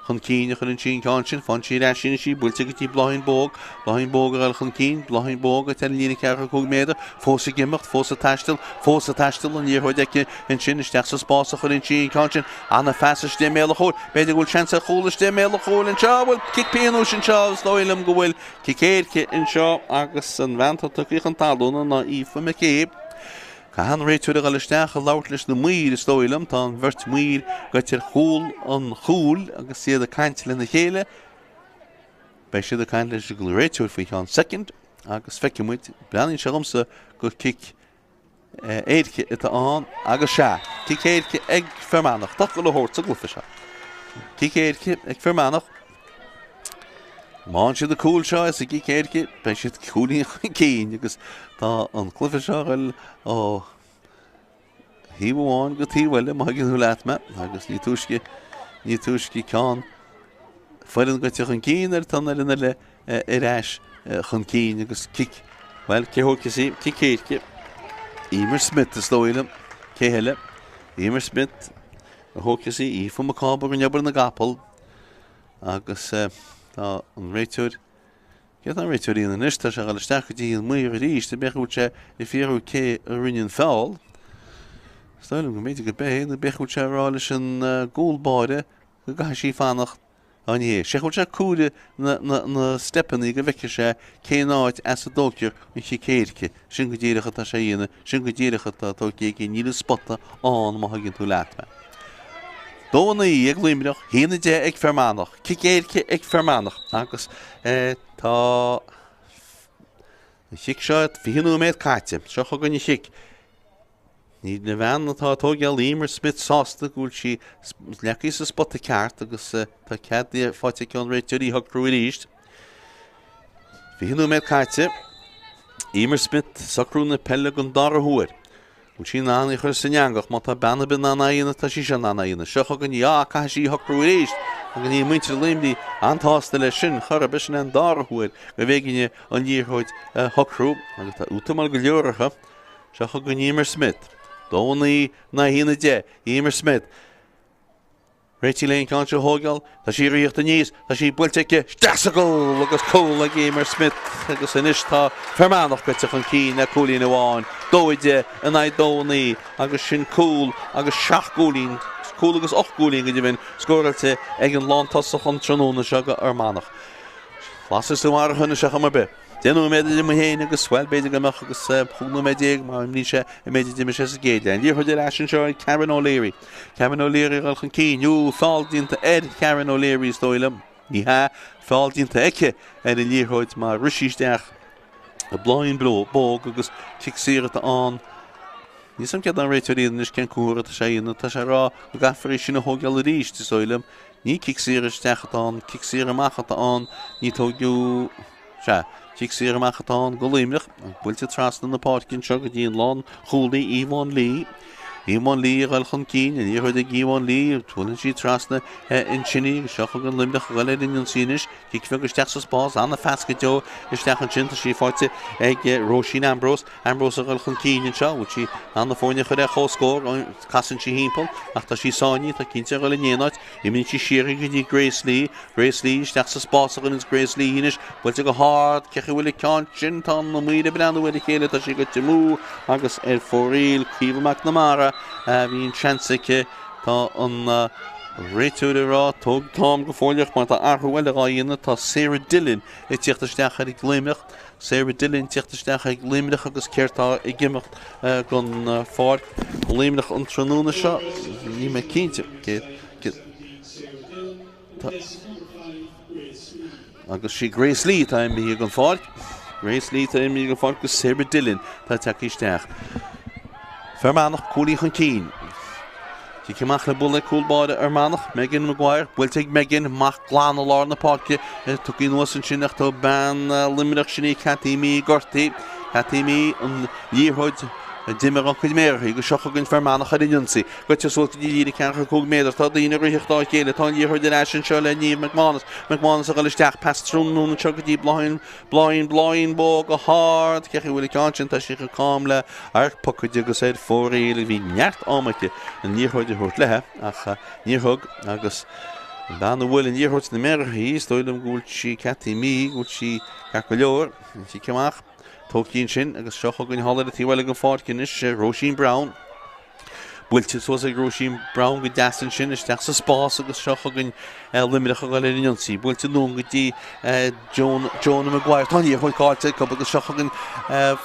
chun cíine chun sin cáin sin fan si sin sí builte go tí Blain bóg a chun cín Blain bóg a ten lína cecha cúg méidir fósa gimacht fósa taistil an díorthaid eice in sin isteach sa spása chun sin cáin sin anna feasas dé méle chóir beidir bhfuil seansa cholas dé méle chóil in seo bhfuil cic peanú sin seo stóilm go bhfuil cicéirce in seo agus an bhaanta tuí an talúna ná Aoife McCabe Cahan réitúir a gáilisteach a labhairt leis na mír is dóilm tá an bhirt mír goitir chúl an chúl agus siad a caint le na chéile. Bei siad a caint leis go réitúir faoi an second agus feicimuid breanín se gomsa go kick éirce ita an agus se. Kick éirce ag Fearmanach tá go le hórt sa glufa se. Kick éirce ag Fearmanach. Máin siad a cúil seo is a kick éirce bei siad cúlín cín agus tá an glufa se ó híháin go tíhile má gin thu leatme agus ní túisci ceán foiann go teach an cín ar tan lena le iráis chun cín agus kick well ceóchasí kick éirce Emer Smith is dóilm céile Emer Smith a hóchasí í fum a cábar an neabar na gapal agus tá an réitúir Get an réitúir íon an ista se gal isteach go dtí an muir a ríist a bechúte I fíorú cé a rinnean fáil. Stoilm go méidir go bé na bechúte rá leis an gúlbáide go gaith sí fánach an hé. Sechúte cúide na stepaní go bheice sé cé náid as a dóceir an sí céirce sin go ddíirecha tá sé dhéana sin go ddíirecha tá tócé cé níle spotta an má haginn tú leatme. Domhnaigh ag Luimneach hína dé ag Fearmanach kick éirce ag Fearmanach agus tá chic seo fiú méid caite seo chu gonne chic. Ní na bhean atá tógeal Emer Smith sásta gúil si lechaí sa spotta ceart agus tá ceadí fáte an réitúirí thug crú ríist. Fiú méid caite Emer Smith sacrú na Peil an dar thuair. Gúil sí ná í chuir san neangach má tá banna bin na naíonna tá sí se na naíonna. Seo chu gonne cai sí thug crú ríist. Agus ní muintir Luimneach antásta le sin chur be sin an dar thuair go bhéginne an díorthóid thocrú agus tá útamal go leoracha seo chu gonne Emer Smith. Domhnaigh na hína dé Emer Smith. Réití léon cáin se thógáil tá sí riocht a níos tá sí builteice steasagóil agus cóil ag Emer Smith agus inis tá Fearmanach goiteach an cín na cúlín amháin. Dóide in éid Domhnaigh agus sin cúil agus 6 gúlín cúil agus 8 gúlín go dtí scóilte ag an lántasach an tróna se go Armánach. Las is túmara chuna se mar be. Déanú méidir mo héine agus swell beidir goach agus chúna méidéag má ní sé I méidir di sé géide. An díor chuidir leis an seo Ciarán O'Leary. Ciarán O'Leary gal chun cíú fáil dínta Ciarán O'Leary is dóilm. Ní ha fáil dínta eice an líorthóid má risíisteach a bláin bóg agus kick-síirta an. Ní sam cead an réitúiríon is cen cuara tá sé tá sé rá go gafarí sin na thógeal a ríist is dóilm. Ní kick-síirteach an kick-síir amachcha an ní tógiú se. Kick-síir amachcha an go Luimneach builte trasna na páircinn seo go dtíon lán chúlaí Íomhán Lee. Íomhán Lee a gáil chun cín a níor chuid Íomhán Lee tuann sí trasna in sinní seo chu an Luimneach go gaile in an sínis kick fé go isteach sa spás anna fesca deo isteach an sin tá sí fáilte ag Róisín Ambrose a gáil chun cín seo bhil sí anna fóine chuir chóscór casan sí hímpel ach tá sí sáinní tá cinnte gaile néanaid I minn sí siirigh go dtí Grace Lee isteach sa spás an is Grace Lee hínis builte go hád cecha bhfuil ceáin sin tá na muide breanna bhfuil chéile tá sí go timú agus fóríl cíomhach na mara hín chansacha tá an réitúir rá tóg tám go fóileach mar tá arthúil a dhéanana tá Sarah Dillon I tíochtaisteach ag Luimneach. Sarah Dillon tíochtaisteach ag Luimneach agus ceirtá I gimimecht gon Páirc Luimneach an tróna seo ní me cínte agus sí Grace Lee tá mí gon Páirc. Grace Lee tá mí gon Páirc go Sarah Dillon tá teachisteach. Fearmanach cúlaí chun cín. Tí cimach le bula cúlbáide Armánach Megan Maguire builte Megan mach glán a lár na páirce tuí nuas an sinach tá ban Luimneach sinní catíí gortaí catíí an líorthóid dimar an chuid méir go seocha gon Fearmanach a rinionsaí go te súlta díine ceancha cúg méidir tá daoine riochtá chéile tá líorthóid leis an seo le níomh McManus a gáilisteach pastrúnú na tugadtí bláin bó go hád cecha bhfuil ceantin tá si go cám le arcpocaid agus fóraí bhí neart ámaice an líorthóid thuirt lethe ach níorthug agus dána bhfuil an líorthóid na méirthaí stoilm gúil sí catíí gúil sí ceach go leor sí cimach tógtíín sin agus seocha gon hála a tíhile go fáircin is Róisín Brown. Bhfuilte suas ag Roisin Brown go deasan sin isteach sa spás agus seo chugann Luimneach a gáil ar inionsaí. Bhfuilte nún go dtí John Maguire. Tá ní chuil cáilte cub agus seo chugann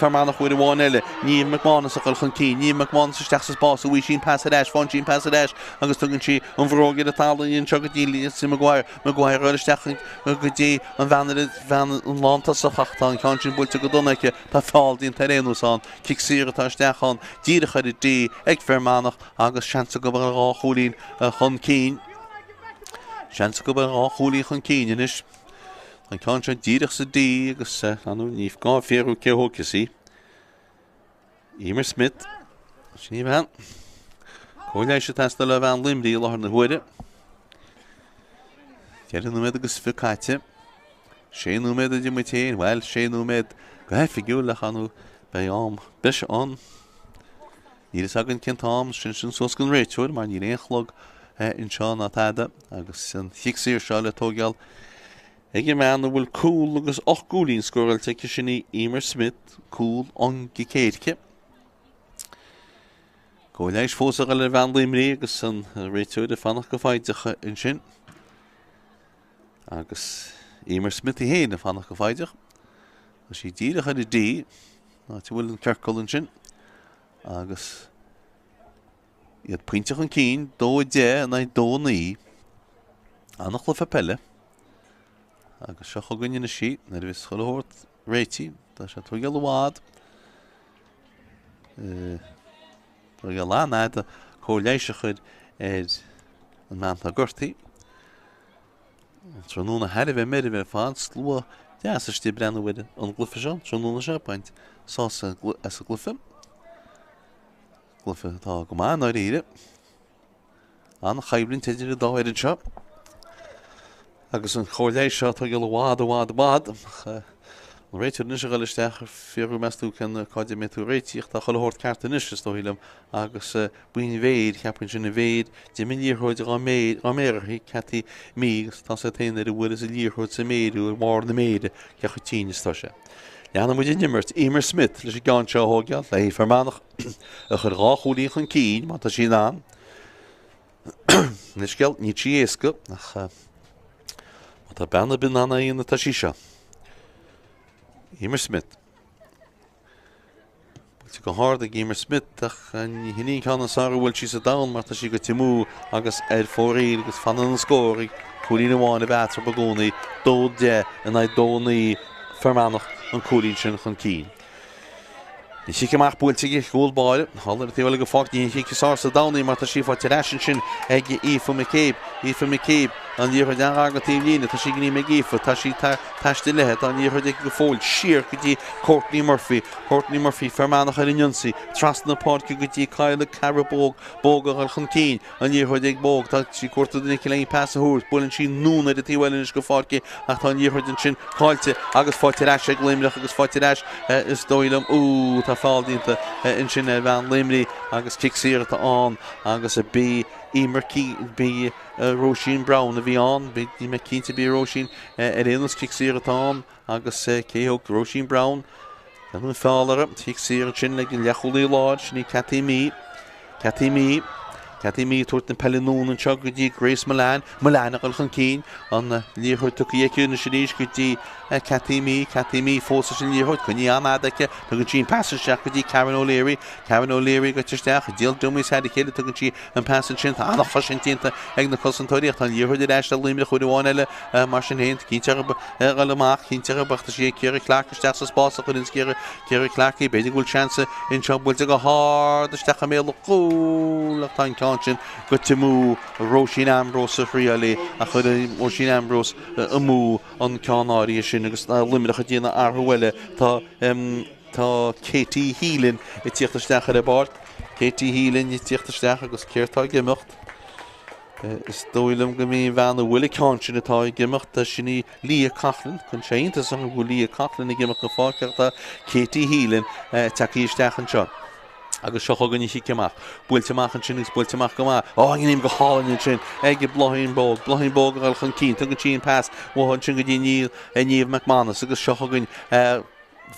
Fermanach chuir bháin eile. Ní McManus a chuil chun cí. Ní McManus isteach sa spás a bhí sin pass a deis, fáin sin pass a deis agus tugann si an bhrógad a talaíonn seo go dtí si Maguire. Maguire ar isteach go dtí an bhean an lánta sa chachtán ceann sin bhfuilte go Domhnaigh tá fáildíonn taréanúsán cic siar atá isteachán díire chuir dtí ag Fermanach agus seansa go bar rá chúlín chun cín. Seansa go bar rá chúlín chun cín inis. An ceann sin díireach sa dí agus anú níomh gá féarú céthócasí. Emer Smith. Sin ní bhean. Cóileis se testa le bhean Luimneach láthar na huaire. Cearan nó méid agus fiúcaite. Sé nó méid a dimitéin, well sé nó méid go hefigiúlach anú beam bis an. Ní is agan cintáam sin soscan réiteúir, mar ní réchlog in seán a taide agus an chiicsaír seo le tógeal. Ige mean bhfuil cúl agus 8 gúlín scóilte ce sinna Emer Smith, cúl an gicéirce. Cóileis fósa le bhean Luimneach agus an réiteúir a fannach go fáideach in sin. Agus Emer Smith i héin a fannach go fáideach. Agus sí díireach ar i dí, ná tí bhfuil an ceircail in sin. Agus iad pointeach an cín, dó dé na dó naí, annach le Peile. Agus seo chugann na sí, na bhís choilhórt réití, tá sé tuigil bhád. Tuigil lánáid a cóileise chuid an manta gortaí. Trónúna heirih méid bheith fád, slua deas istí brenn bhide an glufa seo, trónúna seo paint sása as a glufa. Glufa tá go má náir íre. An chaibblinn teidir a dáir an seo. Agus an chóileis seo tá gil bhád. An réiteúir níos a gáilisteach féarú meastú can cáide métú réitíocht a choilhórt carta níos is tóhílam agus buin bhéid, cheapann sin na bhéid, de min líorthóid á méirthaí catí mígus tá sa taine ar bhfuil is a líorthóid sa méadú ar mór na méide ce chu tíine tá sé. Leanna muid inimmert Emer Smith leis i gáin seo hógeal le Fermanach a chur rá chúlíí chun cín má tá sin an. Nis geld ní tí éasca ach má tá benna bin anna íon na tá sí seo. Emer Smith. Bhfuilte go háard ag Emer Smith ach hinní chana sára bhfuil sí sa dán mar tá sí go timú agus fóraí agus fanan an scóraí cúlín amháin a bheatra bagónaí dó de in na dónaí Fermanach an cúlín sin chun cín. Ní sí amach bhfuilte ag gúlbáile, hallar tí bhfuil go fácht ní sí sá sa dánaí mar tá sí fáte reisin sin ag Aoife McCabe an díor de agatíh lína tá sí gní me Aoife tá sí taiste lethe an díor ag go fóil siar go dtí Courtney Murphy Fermanach ar inionsaí tras na Páirc go dtí Caile Craobh bóga chun cín an díor ag bóg tá sí cuarta duna le pass a húr bulann sí núna de tíhfuilin is go fáce ach tá díor an sin cáilte agus fáte reis ag Luimneach agus fáte reis is dóilem tá fáildínta in sin bhean Luimneach agus ciicsaír atá an agus a bí Emer bí Roisin Brown a bhí an, bí me cínta bí Roisin ar éanas ciicsaír atá an agus céthóg Roisin Brown an fáilara ciicsaír sin le leachúlaí láid sin í Catí mí tuairt na Peilnún an seo go dtí Grace Milan a chun cín an líorthóid tu éiciú na siríos go dtí Catí mí fósa sin líorthóid chu ní anádacha tu go dtí passasteach go dtí Ciarán O'Leary go tuisteach díal dumís head chéile tu go dtí an passan sin tá annach sin tínta ag na cosantóiríocht an líorthóid éis le Luimneach chuid bháin eile mar sin héint cíntear galach cíntear bachta sé céir chláchasteach sa spása chun céir chláchaí beidir gúil seansa in seo bhfuilte go háard isteach mé le cúlach tá sin go timú Roisin Ambrose a frialí a chud Roisin Ambrose a mú an ceanáirí sin agus Luimneach a dtíana arthhuile tá Katie Healan i tíochtasteach ar bord. Katie Healan i tíochtasteach agus céirtá gimocht. Is dóilem go mí bheanna bhfuil ceann sin atá gimocht a sinní Lia Coughlin chun séanta san bhfuil Lia Coughlin i gimocht go fáceachta Katie Healan takeísteach an seo. Agus seo chugann sí ceach builteach an sin builteach go má gníim go hálainn sin ag blohín bóg chun cín tu go tíon pass bhhann sin go dtí níomh McManus agus seo chugann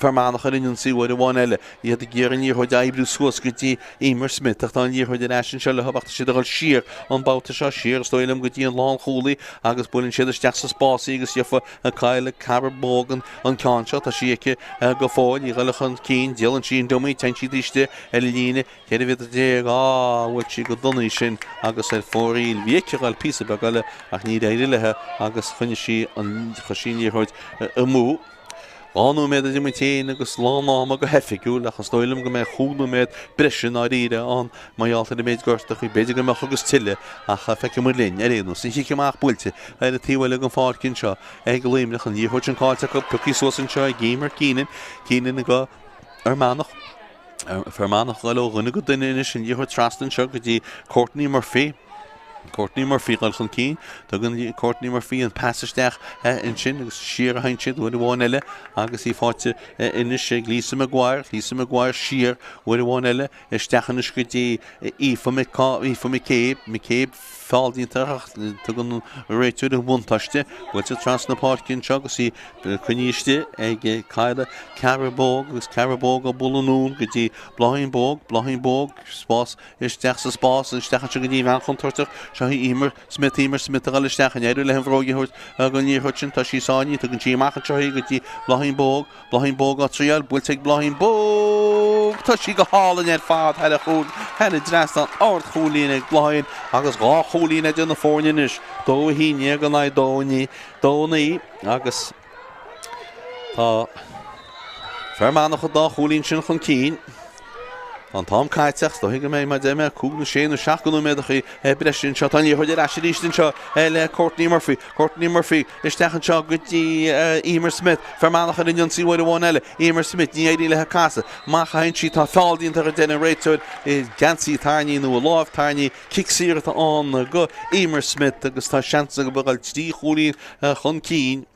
Manach ar innion sí bhfuil bháin eile. Iad géaran íor chuid ebrú suas go dtí Éimear Smith ach tá íor chuid an eisian se le habachta siad agal siar an báta seo siar stoilm go dtí an lán cholaí agus builinn siad isteach sa spásaí agus iofa a Cáile Cabhar Bógan an cean seo tá siace go fáil í galachan cín déalann sí an Domhnaigh tein siad iste eile líne chéad a bhíad a déag bhfuil si go Domhnaigh sin agus ar fóraíil bhíice gáil písa be gaile ach ní éile lethe agus chunne sí an chosín íor chuid a mú. Anú méid a dimitéin agus lámáma go hefigiú lechas stoilm go mé chúnú méid brisin á ríide an maialta na méid gortach í beidir go meach agus tiile a cha feice mu linn ar éanú sin si amach builte ar a tíhfuil an fácinn seo ag go Luimneach an díhuiid an cáilte go pucí suas an seo ag géimar cínan go ar Manach Manach gáil ó ghunna go duine sin díhuiid trastan seo go dtí Courtney Murphy gal chun cín tugann Courtney Murphy an passasteach in sin agus siar a hain siad bhfuil bháin eile agus í fáte inis Lisa Maguire siar bhfuil bháin eile isteachan is go dtí ífa mi céib fáildíntarach tugann réitúid a bhuntaiste bhfuil se trans na páircinn seo agus í chuníiste ag Cáile Cabhar Bóg agus Cabhar Bóg a bulanún go dtí Blahín Bóg spás isteach sa spás isteachan se go dtí bhean chun tuirteach seo Éimear Smith a gal isteach an éidir le an bhrógi thuirt a go níor thuirtin tá sí sáinní tugann sí amachchan seo go dtí Blahín Bóg á tríal built ag Blahín Bóg tá sí go hálan ar fád heile chuún heile dras an áir cholín ag Blahín agus gá cholín ag na fórnin is dó híine go na dónaí agus tá Manach dá cholín sin chun cín an tám caiiteach do hiige mé déime cúna séanú seaachú méidecha bresin seo tan chuid ar eisirístin seo le Courtney Murphy isteachan seo go dtí Éimear Smith Manach ar innion sí bhfuil bháin eile Éimear Smith ní éirí le casa macha hain si tá fáildínta ar déna réitúid i gansaí tarnaí nó a lámh tarnaí cicsíir an go Éimear Smith agus tá seansa go bagail tí cholín chun cín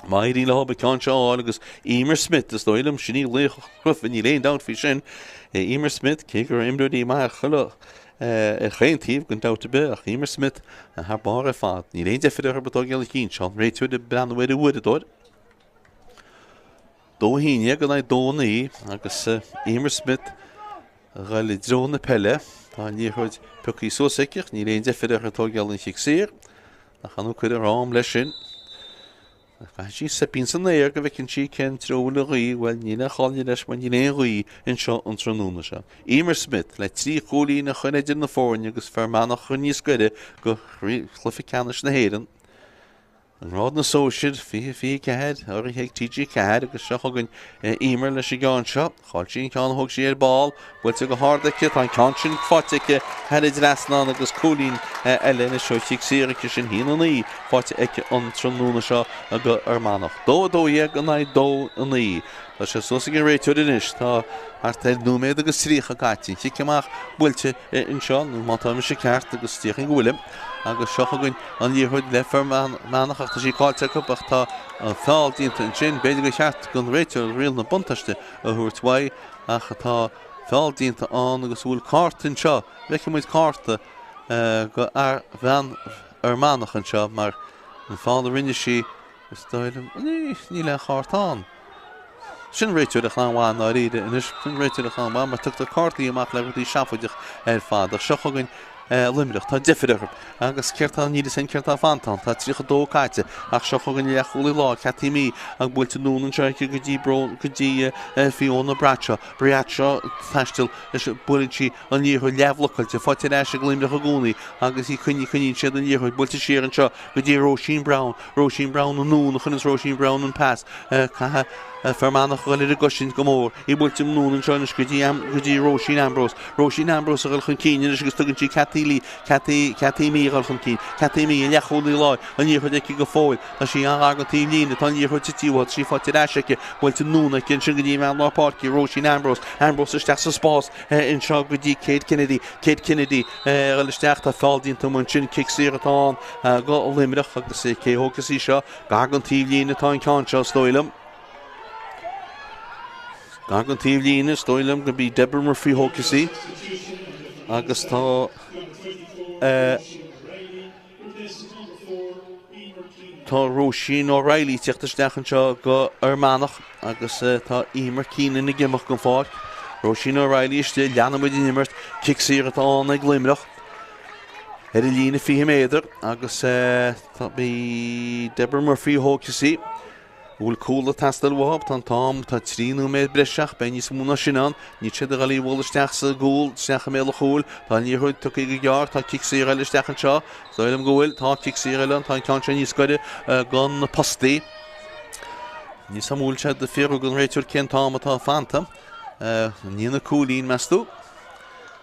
Mairí le hoba cean seo agus Éimear Smith is dóilm sinní le chrufa ní léon dát fhí sin Éimear Smith cé gur imrúdaí mar chuile chéintíomh gon dáta be ach Éimear Smith a th bar a fad ní léon defidir ar batógeal cín seo réitúid a breanhfuid a bhuid dóid dó híine go na dónaí agus Éimear Smith gáil i drón na Peile tá ní chuid pucí sóisiciach ní léon defidir ar batógeal an chiicsaír a chanú chuid a rám leis sin sí sepín san éir go bhicinn sí cén tróla roí bhfuil nína cháilne leis man ní roí in seo an tróna seo. Éimear Smith le trí cholíí na chuidir na fórne agus Manach chun níos goide go chluficeannis na hÉireann. An rád na Sóisir fi cead ar héag TG4 agus seo chugann Éimear leis gáin seo cháil sin ceán thug sí ar ball bhfuilte go hardaice tá cean sin fáitice heidir rasná agus cholín eile na seo chiicsaíirice sin híanaí fáite aice an tróna seo a go ar Manach. Dó an na dó an í. Tá sé sosa an réitúid inis tá ar taid núméid agus trícha gaiiti. Si ceach bhfuilte in seo nó mátá me sé ceart agus tíoch an ghuilim agus seo chugann an díhuiid le Manach ach tá sí cáilte cupach tá an fáildínta an sin beidir go cheart gon réitúil riil na buntaiste a thuirthaid ach tá fáildínta an agus bhfuil cáirtain seo bheice muid cáirta go ar bhean ar Manach an seo mar an fáil rinne sí is stoilm ní le cháirtáin. Sin réitúid a chláháin á ríide inis sin réitúid a chláháin mar tucht a cáirtaí amach le bhí seafuideach ar fád ach seo chugann Luimneach tá difidir agus ceirtá níidir sin ceirtá fantán tá trícha dó caiite ach seo chugann le cholaí lá cetíí ag builte núnan seice go dtí go dtí fiúna breatseo theistil leis buintí an níorthú leabhlachailte fáte éis a Luimneach a gúnaí agus í chuní siad an níorthú builte siar an seo go dtí Róisín Brown an nún chunas Róisín Brown an pass Manach gáil a gosin go mór í builtim núnan seonas go dtí Róisín Ambrose a gáil chun cíine agus tugann sí Catíí gáil chun cín Catíí a leachúlaí lá a níorthú aici go fóil a sí an agantí lína tá níorthú títíhil sí fáte éisice bhfuilte núna cin sin go dtí meán lápáircí Róisín Ambrose isteach sa spás in seo go dtí Kate Kennedy gáil isteach tá fáildínta mun sin ciicsaíirtán go Luimneach agus céthógus í seo gagantí lína tá an cean seo stoilm. Gagantí lína stoilm go bhí Deborah Murphy hócasí agus tá tá Roisin O'Reilly tíochttas dechan seo go Manach agus tá Emer Keenan na gimach go fáil. Roisin O'Reilly is still leanam with Nimert, kick Ciarán an ag Luimneach. Lína fi méidir agus tá bí Deborah Murphy hócasí. Bhfuil cúla tastal wahab tan tám tá tríú méid breseach ben níos múna sinán, ní sé a galí bhil isteach sa gúil, isteach a méla chúil, tá níorthúid tu go gear, tá kick Ciarán isteach an seo, Zóilm gohfuil, tá kick Ciarán, tá canse níos goide gan na postaí. Níos amúil sé de fér gan réitiúr cén tám atá fanta, ní na cúlín mestú.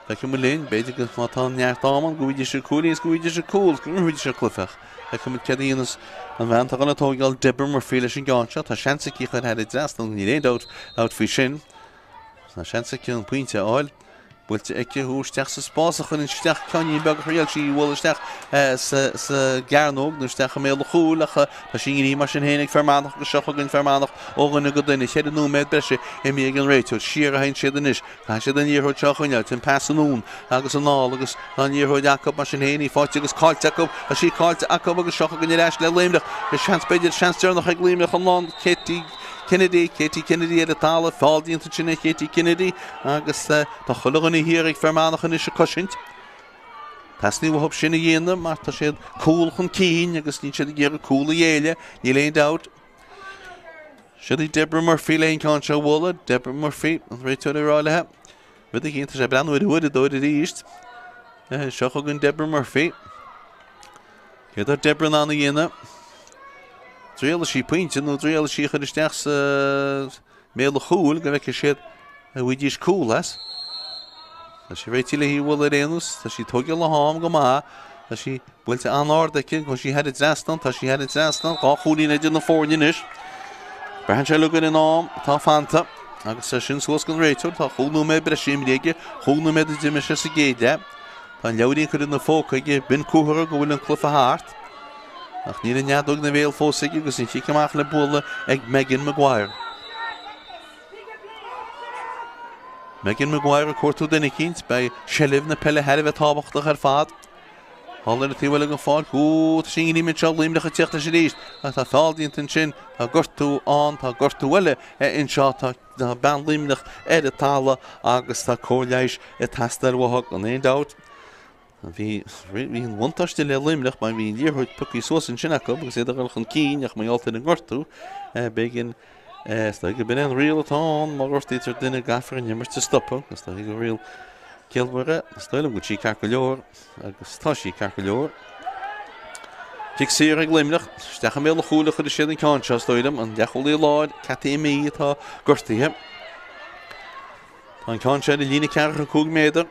Feice mu linn, beidir go má tá neart dáman, gohfuidir sé cúlín, gohfuidir sé cúil, gohfuidir sé clufach. Feice mu cedíonas an bhain tá gan atógáil Deborah Murphy leis an gáinse, tá seansa cíchar head drastal ní réad out fao sin. Tá seansa cí an puinte áil, builte eice hústeach sa spásach an isteach caní beag réal sí bhil isteach sa gearnóg, nó isteach a méla chúlacha, tá sin í mar sin hénig fermánach go seocha gan fermánach óganna go duine, chéad an núméid breise i mí an réitiúil, siar a hain siad an is, tá siad an íorthóid seochaine, tin pas an ún, agus an ná, agus an íorthóid acab mar sin hénig, fáte agus cáilte acab, a sí cáilte acab agus seocha gan ireis le Luimneach, is seans beidir seans dearnach ag Luimneach an lán, Katie Kennedy at a tala, Faldi into China, Katie Kennedy, agus tá chulagan hir ag fermánach an is a cosint. Tasní bhab sinna dhéanam, mar tá séad cúlchan cín, agus ní séad ggéir cúla dhéile, ní léon dat. Séad Deborah Murphy léon can seo bhla, Deborah Murphy, an réitiúir ráilethe. Bud a génta sé breanúid uad a dóid a ríist. Seocha gan Deborah Murphy. Céad ar Deborah ná na dhéanam. Dréal sí pointe, nó dréal sí chud isteach sa méla chúil, go bheith séad a bhuidís cúlas. Tá sí réiti le hí bhfuil a réanús, tá sí tógeal le hám go má, tá sí bhfuilte anárdaicin, go sí head a drastan, tá sí head a drastan, gá chúlín idir na fórnin is. Brehan sé lugan in ám, tá fanta, agus sa sin suas gan réitiúr, tá chúnú méid breisiim réige, chúnú méid a diime sé sa géide. Tá leabhíonn chud in na fóca ige bin cúthar go bhfuil an clufa háart. Ach ní an neadúg na bhéal fósaigh agus ní fiicamach le bula ag Megan Maguire. Megan Maguire a cuartú denna cínt bei selibh na pelle heirh tábhachtach ar fad. Hallar na tíhfuil an fáil, tá sin ní min seo Luimneach a tíochta sé ríist. Tá fáildíonn an sin, tá gortú an, tá gortú bhile in seo tá ben Luimneach a tala agus tá cóleis a tastal bhthach an éon dat. Bhí an bhaintáiste le Luimneach, ba bhí líorthúid pucaí suas an sinna go, agus éidir an cín ach mai alta na gortú, begin Staig go bin an rial atá, mar ortítar duine gafar an nimmer te stoppa, agus tá go rial ceilmhara, stoilm go sí car go leor, agus tá sí car go leor. Kick Ciarán ag Luimneach, steach a méla chúla chud séad an cáinse stoilm, an deacholí láid, catí mí atá gortaithe. Tá an cáinse a lína cearach an cúg méidir.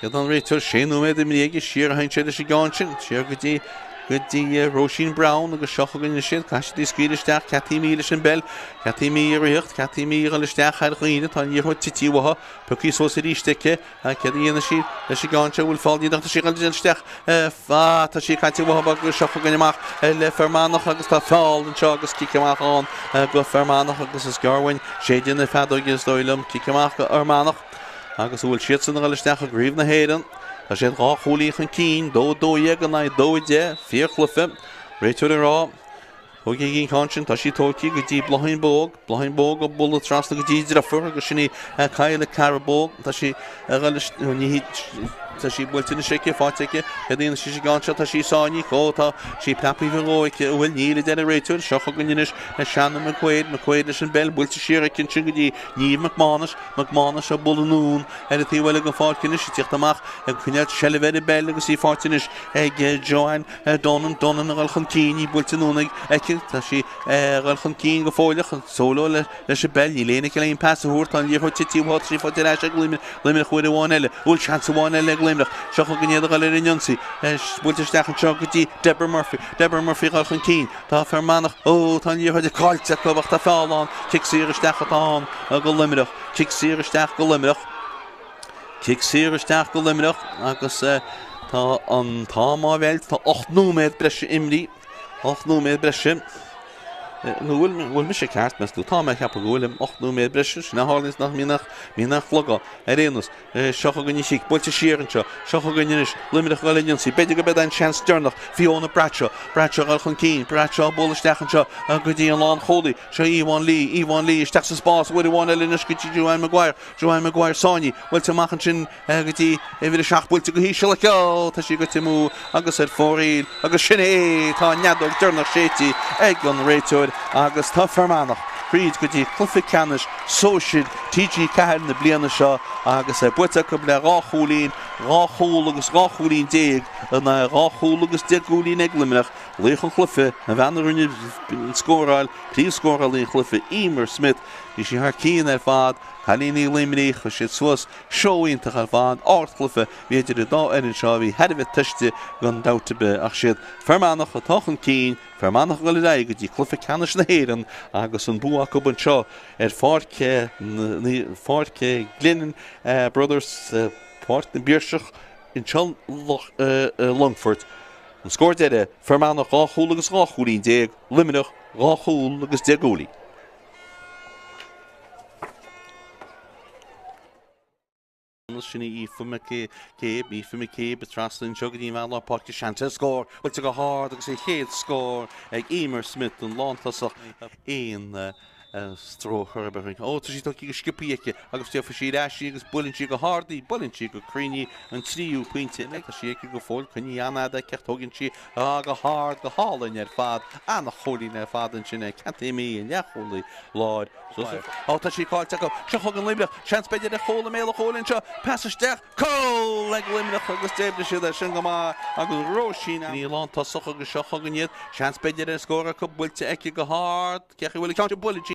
Gad an réitiúr séanú méid im réige siar a hain séad a sé gáinsin, siar go dtí Roisin Brown agus seocha gan sin, caiisi dí scríileisteach, catí mí leis an bell, catí mí ar riocht, catí mí ar leisteach ar chuoine, tá níorthúid titíhatha, pucaí sós a ríisteice, cad dhéana sí leis sé gáinse bhfuil fáilí nach sí gan leisteach, tá sí caiitihatha agus seocha gan amach le fermánach agus tá fáil an seo agus cicamach an go fermánach agus is garhain, séidir na fadógus dóilm, cicamach go armánach, agus bhfuil siad san leisteach a gríomh na hÉireann. Tá sé rá chúlaíoch an cín, dóiag an na dóide, fíorchlufa, réitiúir an rá. Thug gin cáinsin, tá sí tócaí go dtí Blain bóg go bula trasna go dtí drafar, agus sinna caiile Craobh, tá sí tá sí builtína seice fáteice, dhéana sí gáinse tá sí sáinní có tá sí plepaí bhóice bhfuil níla de réitiúir, seocha go inis seanna me chuid leis an bell, builte siar cin sin go dtí níomh Macmanach a bula nún, a tíhfuil go fácinis sí tíocht amach ag chuinead selibh bell agus í fátinis ag Joanne Donnan a ghilchan cíní builte núna ag tá sí ghilchan cín go fóileach an sóló leis a bell, ní léana le on pas a thuair tá líorthúid títíomhá sí fáte leis ag Luimneach chuid amháin eile, bhfuil seans amháin eile ag Luimneach, seocha go néad galir inionsaí, builte isteach an seo go dtí Deborah Murphy ghilchan cín, tá fermánach, tá líorthúid a cáilte clubach tá fáilán, Kick Ciarán isteach atá a go Luimneach, Kick Ciarán isteach go Luimneach, Kick Ciarán isteach go Luimneach, agus tá an tá má bheilt, tá 8 núméid breise imrí, 8 núméid breise. bhfuil me sé ceart meas tú tá me cheappa gohfuil 8 mé breis na hálins nach mínach flogá réanús seocha gan si builte siaranse seocha ganis Luimneach gáilíonsaí beidir go bed an sean stearnach fionna Bradshaw gal chun cín Bradshaw bolistechanse a go dtí an lán cholaí se Íhán Lee isteach sa spás bhfuil bháin eilinas go dtí Joanne Maguire Sáinní bhfuil amachchan sin go dtí bhfuil seach builte go hí se le ceol tá si go timú agus fóríil agus sin é tá neadúil dearnach sétí ag an réiteúir agus tá Fermanach Príd go dtí Cluiche Leathcheannais Sóisir TG4 na bliana seo agus buite go le ráchúlín agus ráchúlín déag na ráchúil agus deagúlín ag Luimneach léchan Cluiche na bheanarúine scóráil príomh scóráil í Cluiche Emer Smith í si haar cían fad Halíní Luimneach a siad suas seoínta ar fad áirt Cluiche bhéidir dá an seo bhí headmh tuiste gan dátabe ach siad Fermanach a táchan cín Fermanach go le go dtí Cluiche Leathcheannais na hÉireann agus an buach go an seo Páirc Glennon Brothers Páirc na Bíorseach in Longford an scóir deire Fermanach ráchúil agus ráchúlín déag Luimneach ráchúil agus deagúlí. Sinna ífuma céib a traslan jogadí bhela páirc seanta scór bhfuilte go háard agus é chéad scór ag Emer Smith an lántasach éon stróchar tá sí go skipíice agus tí sí eisi agus bulinntí go hádaí bulinntí go críní an tríú puinte tá si go fáil chuní anna cechttógann si go háard go hálainn ar fad anna cholín ar fadan sinna cantéí an neacholaí láid tá sí cáilte go se chugan Luimneach sean beidir a chola méle cholinn seo peisteach có le Luimneach agus déimne siad sin go agus rósín í lántasach agus seo chugan iad sean beidir an scóra go builte eice go háard cecha bhfuil count bullintí